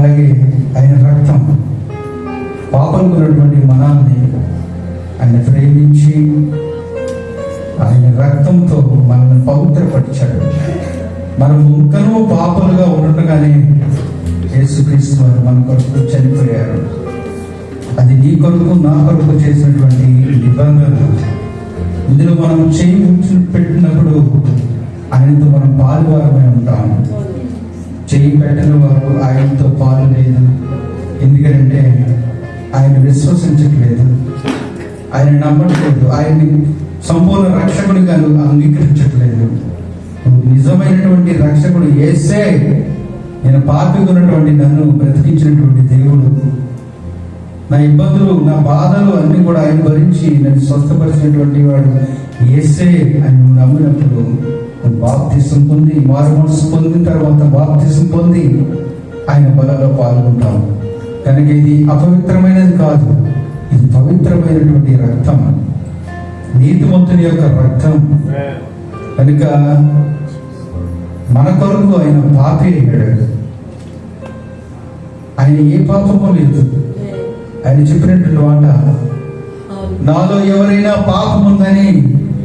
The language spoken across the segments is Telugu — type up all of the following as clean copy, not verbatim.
అలాగే ఆయన రక్తం పాపలుకున్నటువంటి మనల్ని ఆయన ప్రేమించి ఆయన రక్తంతో మనల్ని పవిత్రపరిచాడు. మనం ఇంకనూ పాపలుగా ఉండగానే యేసుక్రీస్తు వారు మన కొరకు చనిపోయారు. అది నీ కొరకు నా కొరకు చేసినటువంటి నిబంధన. ఇందులో మనం చేయి పెట్టినప్పుడు ఆయనతో మనం పాలువారమై ఉంటాము. చేయి పెట్టిన వారు ఆయనతో పాలు లేదు. ఎందుకంటే ఆయన విశ్వసించట్లేదు, ఆయన నమ్మట్లేదు, ఆయన్ని సంపూర్ణ రక్షకుడిగా అంగీకరించట్లేదు. నిజమైనటువంటి రక్షకుడు యేసే, నేను పాపిగా ఉన్నటువంటి నన్ను బ్రతికించినటువంటి దేవుడు, నా ఇబ్బందులు నా బాధలు అన్ని కూడా ఆయన భరించి నన్ను స్వస్థపరిచినటువంటి వాడు యేసే అని నువ్వు నమ్మినప్పుడు బాప్తిసం పొంది, మారు మనసు పొందిన తర్వాత బాప్తిసం పొంది ఆయన బలలో పాల్గొంటాం. కనుక ఇది అపవిత్రమైనది కాదు, ఇది పవిత్రమైనటువంటి రక్తం, నీతిమంతుని యొక్క రక్తం. కనుక మన కొరకు ఆయన పాపి అయ్యాడు. ఆయన ఏ పాపము లేదు. ఆయన చెప్పినటువంటి మాట, నాలో ఎవరైనా పాపం ఉందని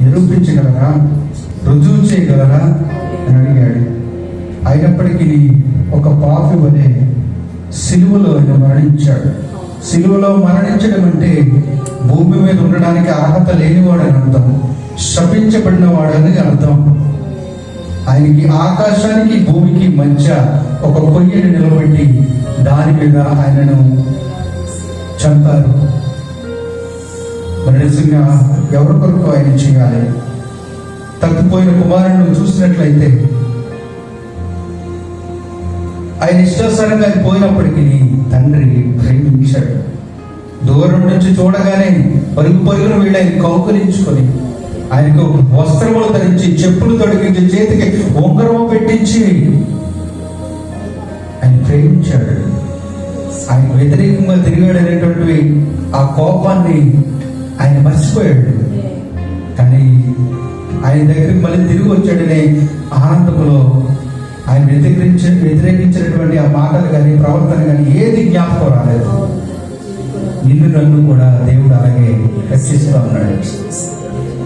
నిరూపించగలరా, రుజువు చేయగలరా అని అడిగాడు. అయినప్పటికీ ఒక పాపి వలె సిలువలో ఆయన మరణించాడు. సిలువలో మరణించడం అంటే భూమి మీద ఉండడానికి అర్హత లేనివాడని అర్థం, శపించబడిన వాడని అర్థం. ఆయనకి ఆకాశానికి భూమికి మధ్య ఒక కొయ్యని నిలబెట్టి దాని మీద ఆయనను చంపారు. మరి నిజంగా ఎవరి కొరకు ఆయన చేయాలి? తప్పిపోయిన కుమారుని చూసినట్లయితే ఆయన ఇష్టానుసారంగా ఆయన పోయినప్పటికీ తండ్రి ప్రేమించాడు. దూరం నుంచి చూడగానే పరుగు పరుగును వీళ్ళు ఆయన కౌకలించుకొని ఆయనకు వస్త్రములు ధరించి, చెప్పులు తొడిగించి, చేతికి ఉంగరము పెట్టించి ఆయన ప్రేమించాడు. ఆయన వ్యతిరేకంగా తిరిగాడు అనేటువంటి ఆ కోపాన్ని ఆయన మర్చిపోయాడు. కానీ ఆయన దగ్గరికి మళ్ళీ తిరిగి వచ్చాడనే ఆనందంలో ఆయన వ్యతిరేకించినటువంటి ఆ మాటలు కానీ ప్రవర్తన కానీ ఏది జ్ఞాపకం రాలేదు. నిన్ను నన్ను కూడా దేవుడు అలాగే రక్షిస్తూ ఉన్నాడు.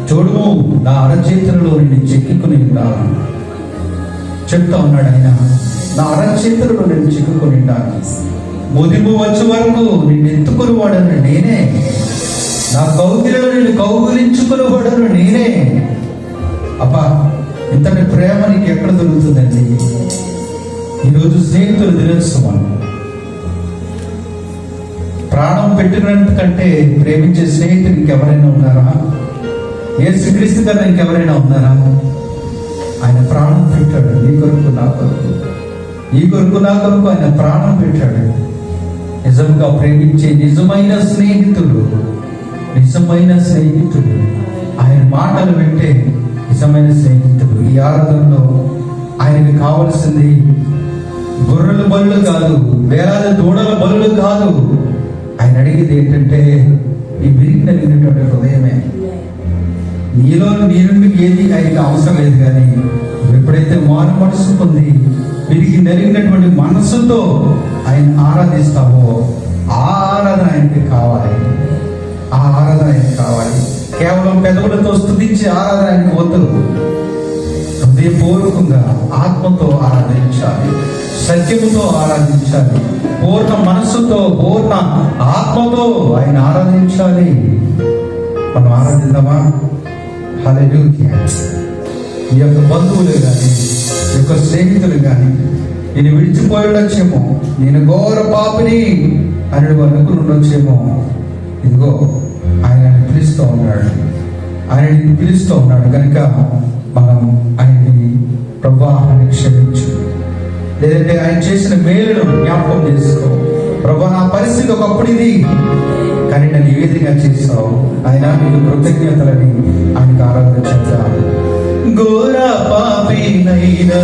చూడుము, నా అరచేతులలో నిన్ను చెక్కుని ఉన్నాను చెప్తా ఉన్నాడు ఆయన. నా అరచేతులలో నేను చిక్కుకొని ఉంటాను, ముదిము వచ్చే వరకు నిన్ను ఎత్తుకుని వాడను నేనే, నా కౌగిలలో నిన్ను కౌగిలించుకుని వాడను నేనే. అబ్బా, ఇంతటి ప్రేమ నీకు ఎక్కడ దొరుకుతుందండి? ఈరోజు స్నేహితుల దినోత్సవం. ప్రాణం పెట్టినందుకంటే ప్రేమించే స్నేహితులు ఇంకెవరైనా ఉన్నారా? యేసుక్రీస్తు కన్నా ఇంకెవరైనా ఉన్నారా? ఆయన ప్రాణం పెట్టాడు నీ కొరకు, నా కొరకు, ఈ కొరకు, నా కొరకు ఆయన ప్రాణం పెట్టాడు. నిజంగా ప్రేమించే నిజమైన స్నేహితుడు, నిజమైన స్నేహితుడు, ఆయన మాటలు వింటే నిజమైన స్నేహితుడు. ఈ ఆరాధనలో ఆయనకి కావలసింది గొర్రెల బలులు కాదు, వేలాది దూడల బలులు కాదు. ఆయన అడిగేది ఏంటంటే ఈ విరిగి నలిగినటువంటి హృదయమే. నీలో నీ నుండి ఏది ఆయనకి అవసరం లేదు. కానీ ఎప్పుడైతే మారు మనసు పొంది విరిగి నలిగినటువంటి మనసుతో ఆయన ఆరాధిస్తావో ఆ ఆరాధన ఆయనకి కావాలి, ఆ ఆరాధన ఆయనకి కావాలి. కేవలం పెదవులతో స్తుతించే ఆరాధన ఆయనకు వద్దు. హృదయపూర్వకంగా ఆత్మతో ఆరాధించాలి, సత్యముతో ఆరాధించాలి, పూర్ణ మనస్సుతో పూర్ణ ఆత్మతో ఆయన ఆరాధించాలి. మనం ఆరాధిద్దామా? హల్లెలూయా. ఈ యొక్క బంధువులు కానీ, ఈ యొక్క స్నేహితులు కానీ నేను విడిచిపోయి ఉండొచ్చేమో, నేను ఘోర పాపిని అని అనుకుని ఉండొచ్చేమో. ఇదిగో ఆయన పిలుస్తూ ఉన్నాడు, ఆయనని పిలుస్తూ ఉన్నాడు. కనుక మనం ఆయన్ని ప్రభువా అని క్షమించు, లేదంటే ఆయన చేసిన మేలును జ్ఞాపకం చేసుకో. ప్రభువా, నా పరిస్థితి ఒకప్పుడు ఇది, కానీ నన్ను ఈ విధంగా చేస్తావు, ఆయన నీకు కృతజ్ఞతలని ఆయనకు ఆరాధన చేద్దాం. ఘోర పాపినైనా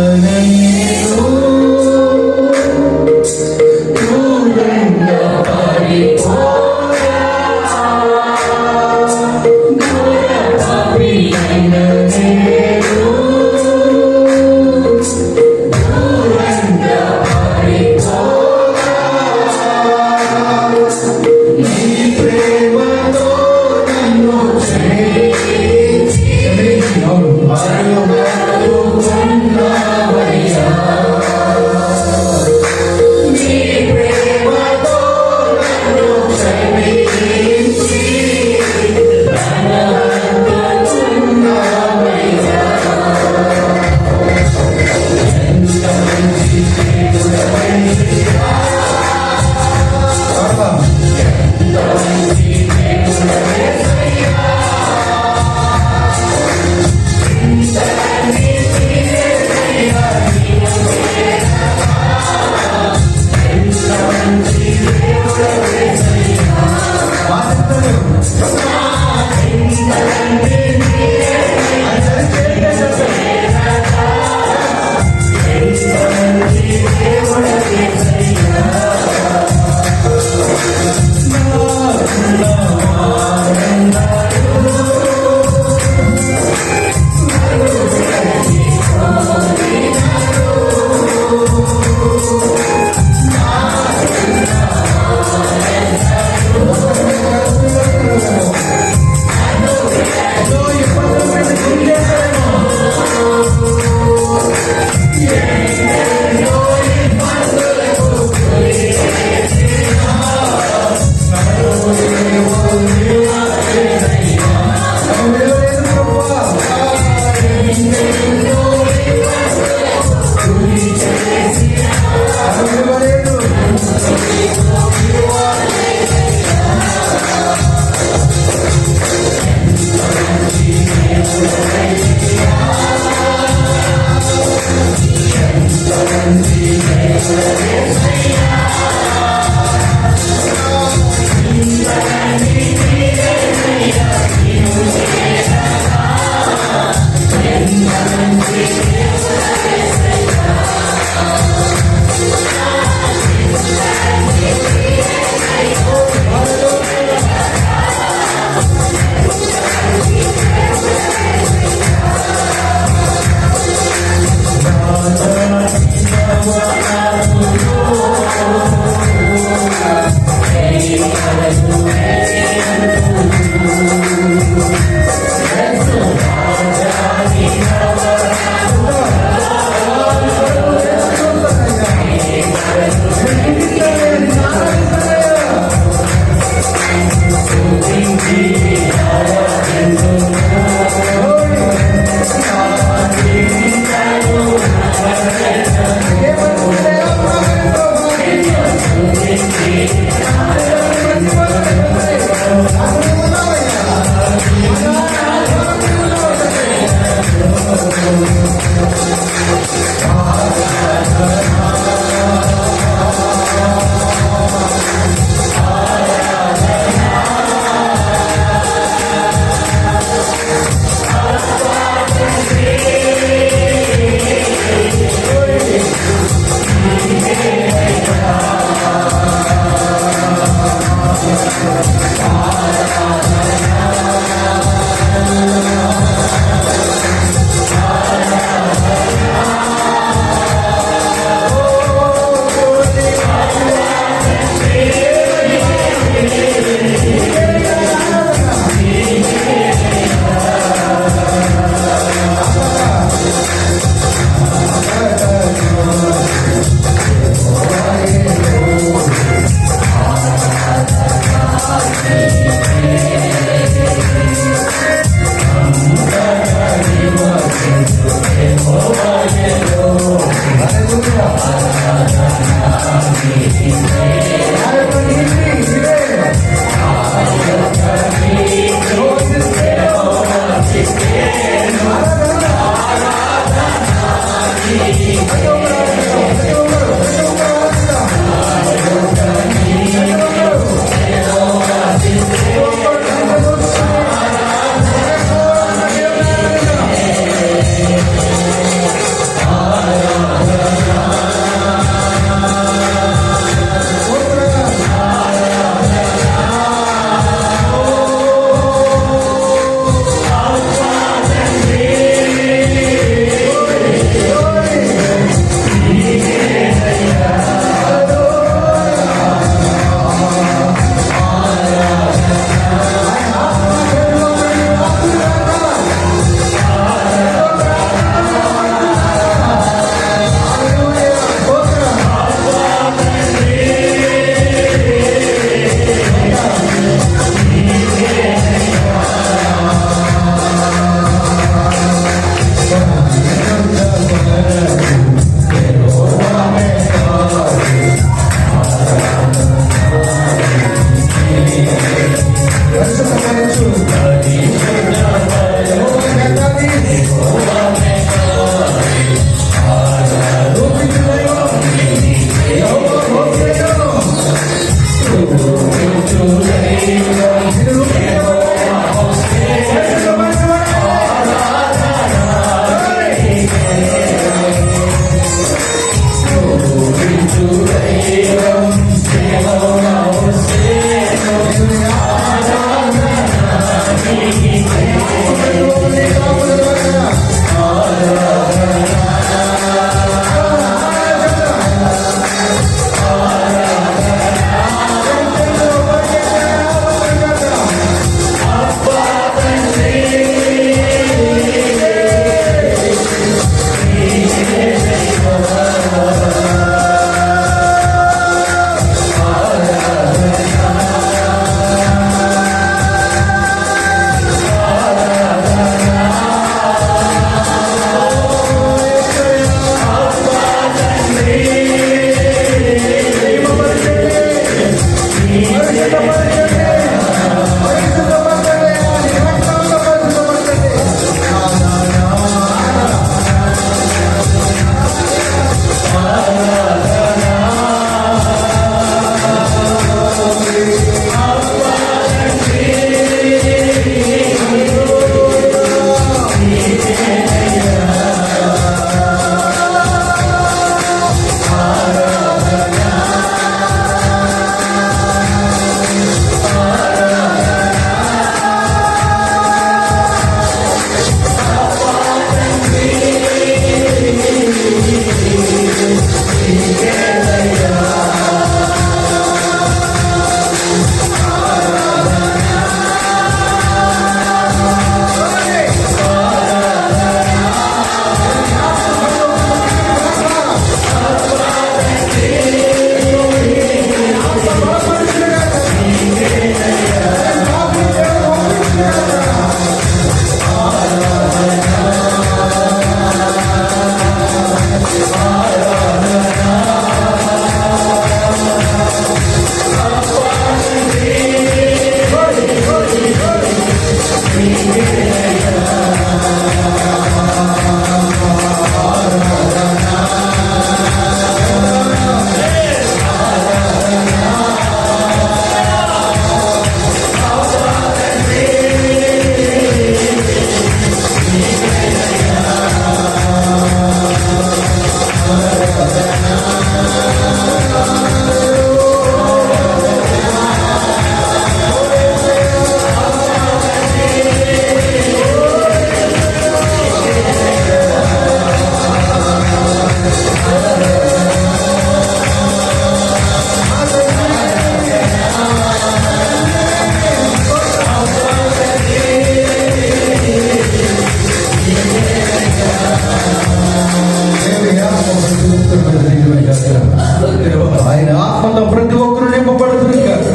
ఆయన ఆత్మతో ప్రతి ఒక్కరు నింపబడుతుంది కాక.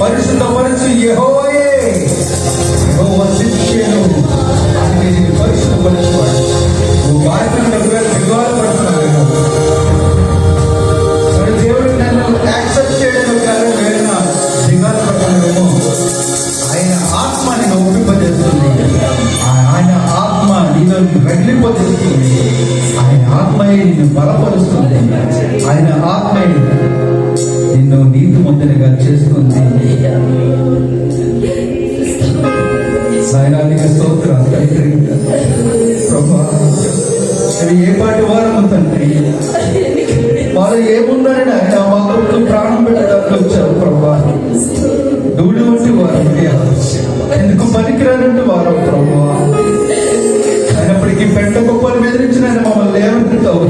పరిశుద్ధ పరిచు యెహోవాయే, యెహోవా శిక్షను పరిశుద్ధ పరిచువాడు. నువ్వు బాధ్యత ఆత్మయే నిన్ను బలపరుస్తుంది. ఆయన ఆత్మయే నిన్ను నీతిమంతునిగా చేస్తుంది. నాయనానికి స్తోత్రం తండ్రి. ప్రభా ఏ పాటి వారము తండ్రి, వారు ఏముందని ఆయన మా కొరకు ప్రాణం పెట్టడానికి వచ్చారు ప్రభా. ధూళి వంటి వారు, ఎందుకు పనికిరానంటే వారు ప్రభా. అయినప్పటికీ పెంట గొప్పలు బెదిరించిన ఆయన మమ్మల్ని లేవనెత్తుతావు.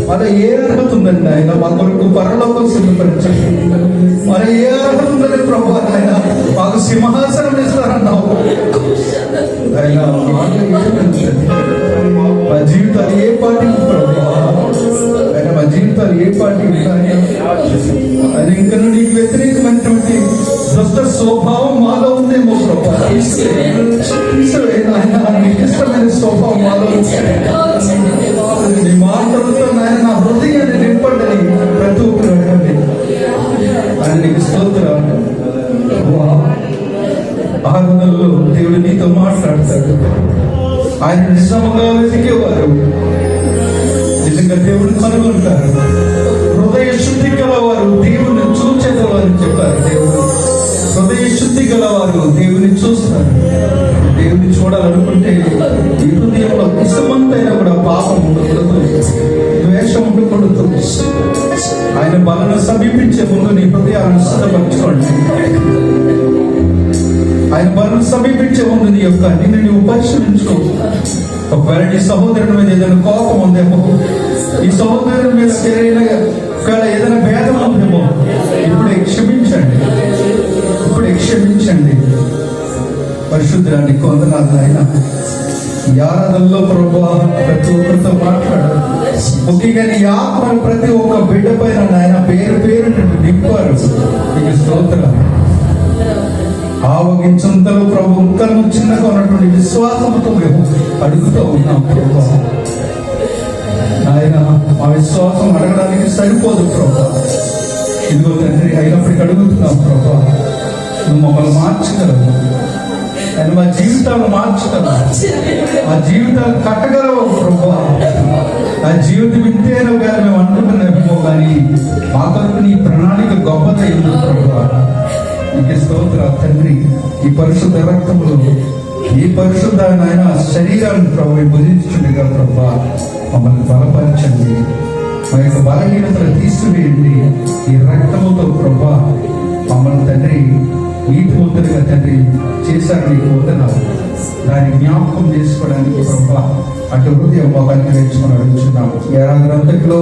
మన ఏ అర్హత ఉందండి ఆయన మా కొరకు పరలోకం సిద్ధపరిచండి. మన ఏ అర్హత ఉందని ప్రభా ఆయన మాకు సింహాసనం ఇస్తారన్నావు. ఆయన మా జీవితాలు ఏ పాటికి ప్రభా, ఆయన మా జీవితాలు ఏ పాటికి ఆయన ఇంకా నీకు వ్యతిరేకమైనటువంటి దుష్ట స్వభావం మాలో ఉందేమో ప్రభా. నీకు ఇష్టమైన స్వభావం మాలో నీ మాటలతో నాయన నా హృదయాన్ని నింపండి ప్రతి ఒక్కరు అడగండి. ఆయన నీకు స్తోత్రం. ఆరాధనలో దేవుడు నీతో మాట్లాడతాడు. ఆయన నిజముగా వెతికేవారు నిజంగా దేవుడిని కనుగొంటారు. హృదయ శుద్ధి గలవారు దేవుని చూచెదవారు చెప్పారు. దేవుడు హృదయ శుద్ధి గలవారు దేవుని చూస్తారు. దేవుని చూడాలనుకుంటే ఈ హృదయంలో ఇష్టమంతైనా కూడా పాపం ఉండకూడదు, ద్వేషం ఉండకూడదు. ఆయన బలను సమీపించే ముందు నీ హృదయాన్ని సిద్ధపరచుకోండి. ఆయన బలను సమీపించే ముందు నీ యొక్క నిన్ను నీవు పరిశీలించుకో. ఒకవేళ నీ సహోదరుని మీద ఏదైనా కోపం ఉందేమో, ఈ సహోదరుని మీద ఏదైనా భేదం ఉందేమో, ఇప్పుడే క్షమించండి. ఇప్పుడే క్షమించండి. పరిశుద్ధానికి వందనాలు. ఆయన ఈ ఆరాధనలో ప్రభా ప్రతి ఒక్కరితో మాట్లాడారు. ముఖ్యంగా నీ ఆత్మను ప్రతి ఒక్క బిడ్డ పైన ఆయన పేరు పేరు నింపారు. నీకు స్తోత్రం. ఆవగించంతలో ప్రభు ముక్కలను చిన్నగా ఉన్నటువంటి విశ్వాసంతో మేము అడుగుతూ ఉన్నాం ప్రభా. ఆయన మా విశ్వాసం అడగడానికి సరిపోదు ప్రభా. ఇదిగో తండ్రి, అయినప్పటికీ అడుగుతున్నాం ప్రభా, నువ్వు మమ్మల్ని మార్చగలవు. ఆయన మా జీవితాలు మార్చగలవు, మా జీవితాలు కట్టగలవు ప్రభా. ఆ జీవితం ఇంతేనో కానీ మేము అనుకుంటున్నామేమో, కానీ మా కొరకు నీ ప్రణాళిక గొప్పదైంది ప్రభా. నీకు స్తోత్రం తండ్రి. ఈ పరిశుద్ధ రక్తంలో ఈ పరిశుద్ధ ఆయన శరీరాన్ని ప్రభు భుజించుండగా ప్రభా మమ్మల్ని బలపరచండి. మా యొక్క బలహీనతలు తీసివేయండి. ఈ రక్తముతో ప్రభా మమ్మల్ని తండ్రి నీతిమంతులుగా తండ్రి చేశారు. నీకు వందనాలు. దాన్ని జ్ఞాపకం చేసుకోవడానికి ప్రభా అటు హృదయం బాబాన్ని నేర్చుకుని అడుగుతున్నాము. ఈ ఆరాధనలో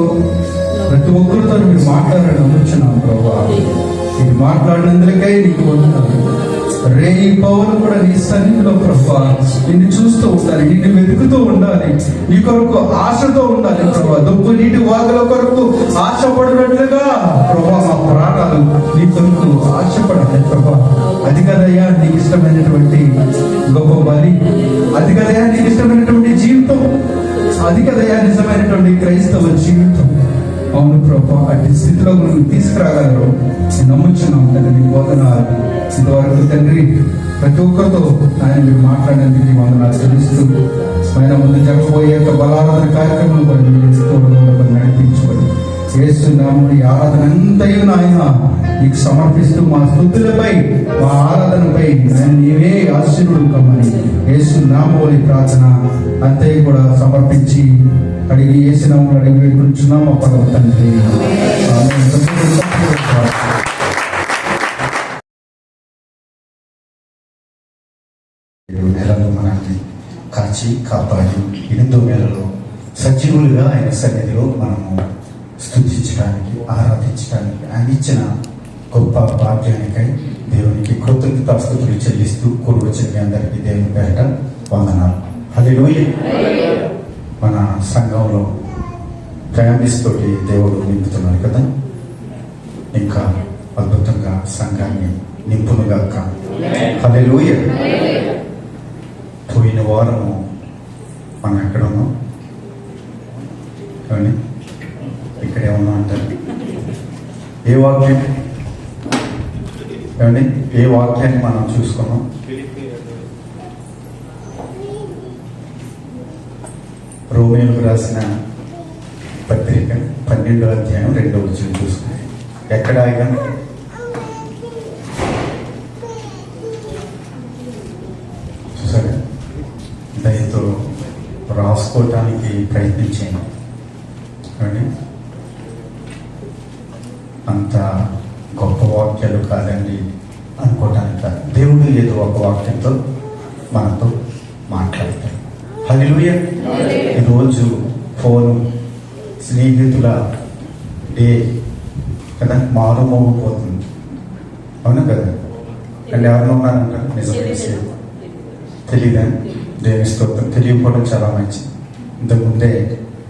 ప్రతి ఒక్కరితో మీరు మాట్లాడాలని నమ్ముచున్నాం ప్రభా. ఇది మాట్లాడినందుకై నీకు వందనాలు. రేయి పౌలు కూడా నీ సన్నిధిలో ప్రభా నిన్ను చూస్తూ ఉండాలి, నిన్ను వెతుకుతూ ఉండాలి, నీ కొరకు ఆశతో ఉండాలి ప్రభా. దుబ్బు నీటి వాగుల కొరకు ఆశపడినట్లుగా ప్రభా మా ప్రాణాలు నీ కొరకు ఆశపడాలి ప్రభా. అది కదయ్యా నీకు ఇష్టమైనటువంటి గొప్ప బలి, అది కదయ్యా నీకు ఇష్టమైనటువంటి జీవితం, అది కదయ్యా నిజమైనటువంటి క్రైస్తవ జీవితం. అవును ప్రభా, అటు స్థితిలో నువ్వు తీసుకురాగలరు నమ్ముచున్నాం తండ్రి. నీ బోధనాలు ఇంతవరకు తండ్రి ప్రతి ఒక్కరితో ఆయన మీరు మాట్లాడేందుకు వందనాలు తెలుస్తూ ఆయన ముందు జరగబోయే యొక్క బలారాధన కార్యక్రమం కూడా మీరు నడిపించుకోండి. యేసునామములో ఈ ఆరాధన అంతయు నాయన నీకు సమర్పిస్తూ మా స్తుతులపై మా ఆరాధనపై నీవే ఆశీర్వడు కమ్మని యేసునామములో ఈ ప్రార్థన అంతయు కూడా సమర్పించి అడిగి యేసునామములో అడిగి వేడుకుంటున్నాం మా పరమ తండ్రి. నెలలో మనల్ని కాచి కాపాడి 8వ నెలలో సజీవులుగా ఆయన సన్నిధిలో మనము స్తుతించడానికి ఆరాధించడానికి ఆయన ఇచ్చిన గొప్ప భాగ్యానికై దేవునికి కృతజ్ఞతాస్తుతులు చెల్లిస్తూ కూడి వచ్చిన మీ అందరికీ దేవుని పేరిట వందనాలు. హల్లెలూయా. మన సంఘంలో ఫ్యామిలీస్ తోటి దేవుడు నింపుతున్నాడు కదా, ఇంకా అద్భుతంగా సంఘాన్ని నింపునుగాక. హల్లెలూయా. పోయిన వారము మనం ఎక్కడ ఉన్నాం? కానీ ఇక్కడే ఉన్నాం అంటారు. ఏ వాక్యం ఏమండి? ఏ వాక్యాన్ని మనం చూసుకున్నాం? రోమేయులకు రాసిన పత్రిక 12వ అధ్యాయం 2వ వచనం చూసుకుంటే ఎక్కడ ఆగా చూసారా? దయతో రాసుకోవటానికి ప్రయత్నించాను. అంత గొప్ప వాక్యాలు కాదండి అనుకోవటానికి కాదు. దేవుడు ఏదో ఒక వాక్యంతో మనతో మాట్లాడతాడు. హల్లెలూయా. ఈరోజు ఫోను స్నేహితుల డే కదా, మారుమోగిపోతుంది. అవునా కదా? అంటే ఎవరిలో ఉన్నారంటారు? నిజమే. తెలీదా? దేని స్తోత్రం. తెలియకపోవడం చాలా మంచిది. ఇంతకుముందే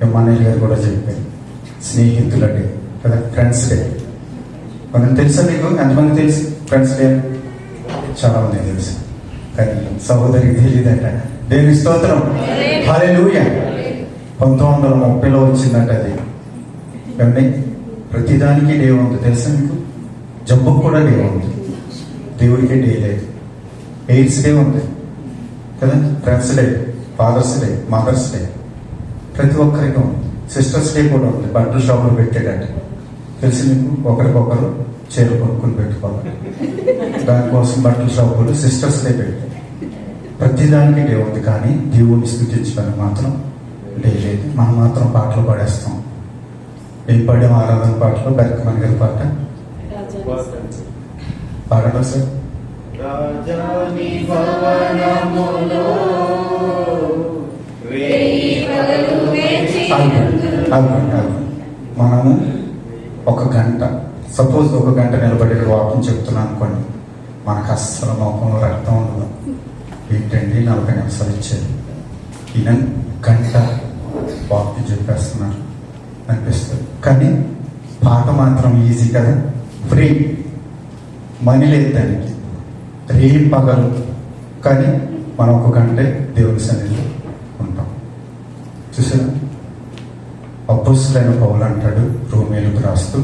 ఎమ్మానేల్ గారు కూడా చెప్పారు, స్నేహితుల డే కదా, ఫ్రెండ్స్ డే. మనం తెలుసా? మీకు ఎంతమంది తెలుసు ఫ్రెండ్స్ డే? చాలా మంది తెలుసు, కానీ సహోదరికి తెలియదంట. దేని స్తోత్రం. హల్లెలూయా. 1930లో వచ్చిందంట అది. కానీ ప్రతిదానికి డే ఉంది తెలుసా మీకు? జబ్బుకు కూడా డే ఉంది, దేవుడికే డే లేదు. ఎయిడ్స్ డే ఉంది కదా, friends day, fathers day, mothers day, ప్రతి ఒక్కరికి ఉంది. సిస్టర్స్ డే కూడా ఉంది. బట్టల షాపులు పెట్టాడంటే తెలిసి మీకు, ఒకరికొకరు చీర కొనుక్కుని పెట్టుకోవాలి. దానికోసం బట్టల షాపులు సిస్టర్స్ డే పెట్టారు. ప్రతిదానికి డే ఉంది, కానీ దేవుడిని స్తుతించడానికి మాత్రం డే లేదు. మనం మాత్రం పాటలు పాడేస్తాం. ఏం పాడాం? ఆరాధన పాటలు, బెరకమణి గారి పాట పాడరా సార్? రాజాని భవనములో వేయి పగలు వేచి మనము ఒక గంట, సపోజ్ ఒక గంట నిలబడి వాక్యం చెప్తున్నాను అనుకోండి, మనకు అస్సలు మొఖంలో రక్తం ఉండదు. ఏంటండి 40 నిమిషాలు ఇచ్చేది, ఈయన గంట వాక్యం చెప్పేస్తున్నారు అనిపిస్తుంది. కానీ పాట మాత్రం ఈజీ కదా, ఫ్రీ, మనీ లేదు దానికి, రే పగలు. కానీ మనం ఒక గంటే దేవుని సన్నిధిలో ఉంటాం. చూసారా? అపోస్తలుడైన పౌలు అంటాడు రోమీయులకు రాస్తూ,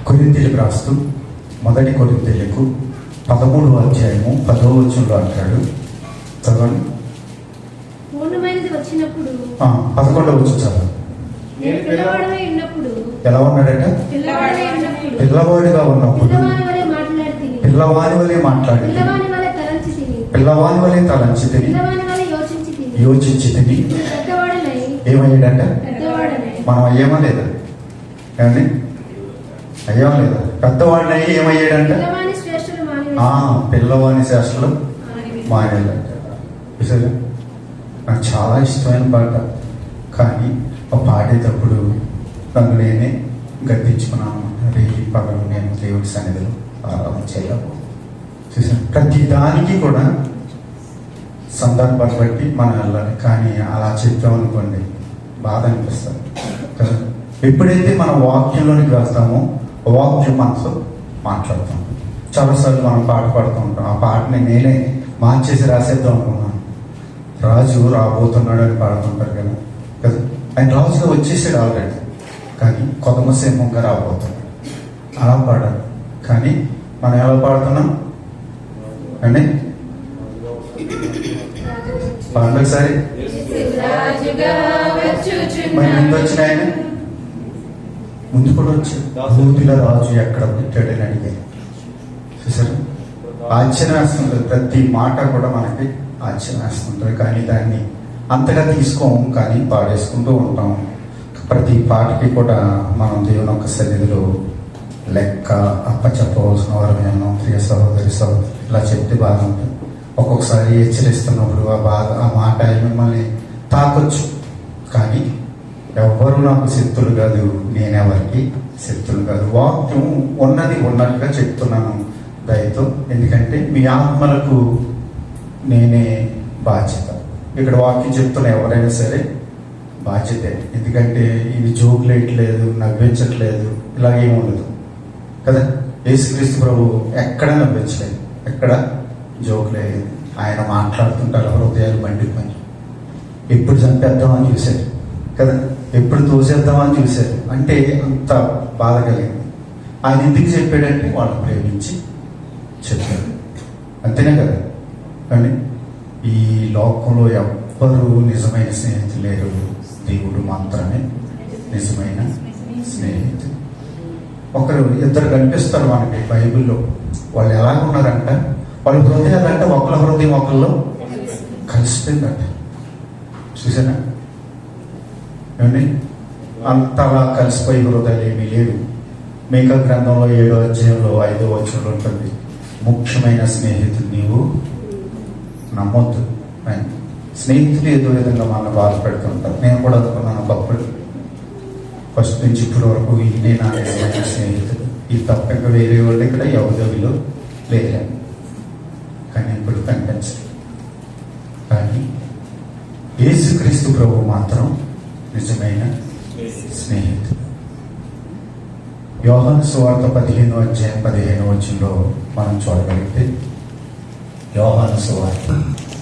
కొరింథీయులకు రాస్తూ, 1 కొరింథీయులకు 13వ అధ్యాయము 10వ వచనంలో అంటాడు. చదవండి. పూర్ణమైనది వచ్చినప్పుడు 11వ వచనం చదవండి. నేను పిల్లవాడినై ఉన్నప్పుడు, ఎలా ఉన్నాడట? పిల్లవాడినై ఉన్నప్పుడు, పిల్లవాడిగా ఉన్నప్పుడు పిల్లవాని వలె మాట్లాడితిని, పిల్లవాని వలె మాట్లాడి, పిల్లవాని వలె తలంచితిని, పిల్లవాని వలె తలంచితిని, పిల్లవాని వలె యోచించితిని. యోచించితిని. పెద్దవాడనై, ఏమయ్యాడంట? పెద్దవాడనై, మనం అయ్యామా లేదా? ఏమండి? అయ్యామా లేదా? పెద్దవాడిని అయ్యి ఏమయ్యాడంట? పిల్లవాని శ్రేష్ఠులు మానివేసి, పిల్లవాని శాస్త్రులు మానేళ్ళంట. చూసారా? నాకు చాలా ఇష్టమైన పాట, కానీ ఆ పాడేటప్పుడు నన్ను నేనే గద్దించుకున్నాను. రేయి పగలు నేను దేవుడి సన్నిధిలో ఆరాధన చేయలేము. చూసాను? ప్రతి దానికి కూడా సందర్భాన్ని బట్టి మనం వెళ్ళాలి. కానీ అలా చెప్పామనుకోండి బాధ అనిపిస్తుంది కదా. ఎప్పుడైతే మన వాక్యంలోనికి వెళ్తామో వాక్యం మనతో మాట్లాడతాం. చాలాసార్లు మనం పాట పాడుతూ ఉంటాం. ఆ పాటని నేనే మార్చేసి రాసేద్దాం అనుకున్నాను. రాజు రాబోతున్నాడు అని పాడుతుంటారు కదా కదా. ఆయన రాజుగా వచ్చేసాడు ఆల్రెడీ, కానీ కొదమసింహంగా రాబోతున్నాడు. అలా పాడాలి. కానీ మనం ఎలా పాడుతున్నాం అండి? పాడండి ఒకసారి. రాజుగా మరి ముందు వచ్చుచున్నాడు. వచ్చిన ఆయన ముందు కూడా వచ్చాడు. భూతిలో రాజు ఎక్కడ పుట్టాడని అడిగారు. చూసారు? ఆశ్చర్యం వేస్తుంటుంది. ప్రతి మాట కూడా మనకి ఆశ్చర్యం వేస్తుంటుంది, కానీ దాన్ని అంతగా తీసుకోము, కానీ పాడేసుకుంటూ ఉంటాం. ప్రతి పాటకి కూడా మనం దేవుని యొక్క సన్నిధిలో లెక్క అప్పచెప్పవలసిన వారు మేము ప్రియ సహోదరి సహోదరి ఇలా చెప్తే బాధ ఉంటుంది. ఒక్కొక్కసారి హెచ్చరిస్తున్నప్పుడు ఆ బాధ, ఆ మాట మిమ్మల్ని తాకొచ్చు. కానీ ఎవ్వరు నాకు శక్తులు కాదు, నేనెవరికి శక్తులు కాదు. వాక్యం ఉన్నది ఉన్నట్టుగా చెప్తున్నాను దయతో. ఎందుకంటే మీ ఆత్మలకు నేనే బాధ్యత. ఇక్కడ వాక్యం చెప్తున్న ఎవరైనా సరే బాధ్యతే. ఎందుకంటే ఇది జోకులేయట్లేదు, నవ్వించట్లేదు, ఇలాగేమి ఉండదు కదా. యేసుక్రీస్తు ప్రభు ఎక్కడ నవ్వించలేదు, ఎక్కడ జోకులేదు. ఆయన మాట్లాడుతుంటారు, హృదయాలు మండిపోయి. ఎప్పుడు చంపేద్దామని చూశారు కదా, ఎప్పుడు తోసేద్దామని చూశారు. అంటే అంత బాధ కలిగింది. ఆయన ఎందుకు చెప్పాడంటే వాళ్ళు ప్రేమించి చెప్పాడు, అంతేనే కదా. కానీ ఈ లోకంలో ఎవ్వరూ నిజమైన స్నేహితులు లేరు. దేవుడు మాత్రమే నిజమైన స్నేహితుడు. ఇద్దరు కనిపిస్తారు మనకి బైబిల్లో. వాళ్ళు ఎలా ఉన్నారంట, వాళ్ళ హృదయాలంటే ఒకళ్ళ హృదయం ఒకళ్ళు కలిసిపోయిందంట. చూసారా ఏమండి? అంతలా కలిసిపోయి హృదయాలు ఏమీ లేవు. మీకా గ్రంథంలో 7వ అధ్యాయంలో 5వ వచనంలో ఉంటుంది, ముఖ్యమైన స్నేహితుడు నీవు నమ్మొద్దు. స్నేహితులు ఏదో విధంగా మనం బాధపెడుతుంటారు. నేను కూడా అనుకున్నాను ఒకప్పుడు, ఫస్ట్ నుంచి ఇప్పటి వరకు ఇదే నా నిజమైన స్నేహితుడు, ఈ తప్పక వేరే వాళ్ళు ఇక్కడ ఎవరిలో లేదని. కానీ ఇప్పుడు కనిపించదు. కానీ యేసుక్రీస్తు ప్రభు మాత్రం నిజమైన స్నేహితుడు. యోహాను సువార్త 15వ అధ్యాయం 15వ వచనంలో మనం చూడగలిగితే, యోహాను సువార్త,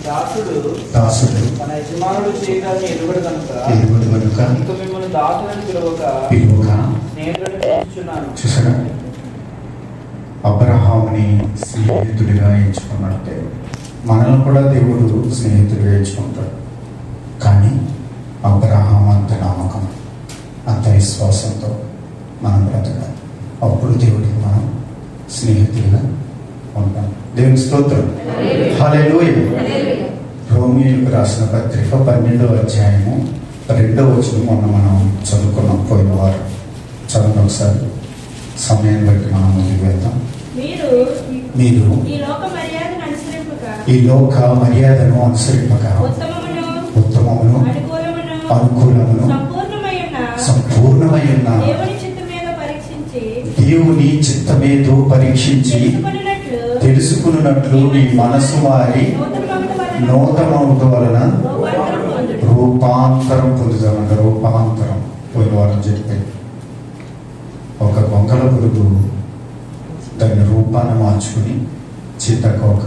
దాసుడు మన యజమానుడు చేయడాన్ని ఎరుగుడు కనుక ఇంక మిమ్మల్ని దాసులని పిలువక స్నేహితులని పిలుచుచున్నాను. చూసారా, అబ్రహాముని స్నేహితుడిగా ఎంచుకున్నట్టే మనల్ని కూడా దేవుడు స్నేహితుడిగా ఎంచుకుంటాడు. కానీ అబ్రహాం అంత నమ్మకం, అంత విశ్వాసంతో మనం బ్రతకాలి. అప్పుడు దేవుడికి మనం స్నేహితులుగా ఉంటాం. దేవుని స్తోత్రం. హల్లెలూయా. రోమీయులకు రాసిన పత్రిక 12వ అధ్యాయము 2వ వచనం మొన్న మనం చదువుకున్నాం పోయిన వారు. చదవండి ఒకసారి, సమయం బట్టి మనం ముందుకు వెళ్తాం. మీరు ఈ లోక మర్యాదను అనుసరింపక, ఈ లోక మర్యాదను అనుసరింపక ఉత్తమమును అనుకూలమును సంపూర్ణమై ఉన్న దేవుని చిత్తమేదో పరీక్షించి తెలుసుకున్నట్లు మీ మనసు వారి నూతనముట వలన రూపాంతరం పొందుతామంట. రూపాంతరం పోయిన వారం చెప్పే, ఒక గొంగళ పురుగు దాని రూపాన్ని మార్చుకుని చిత్తకొక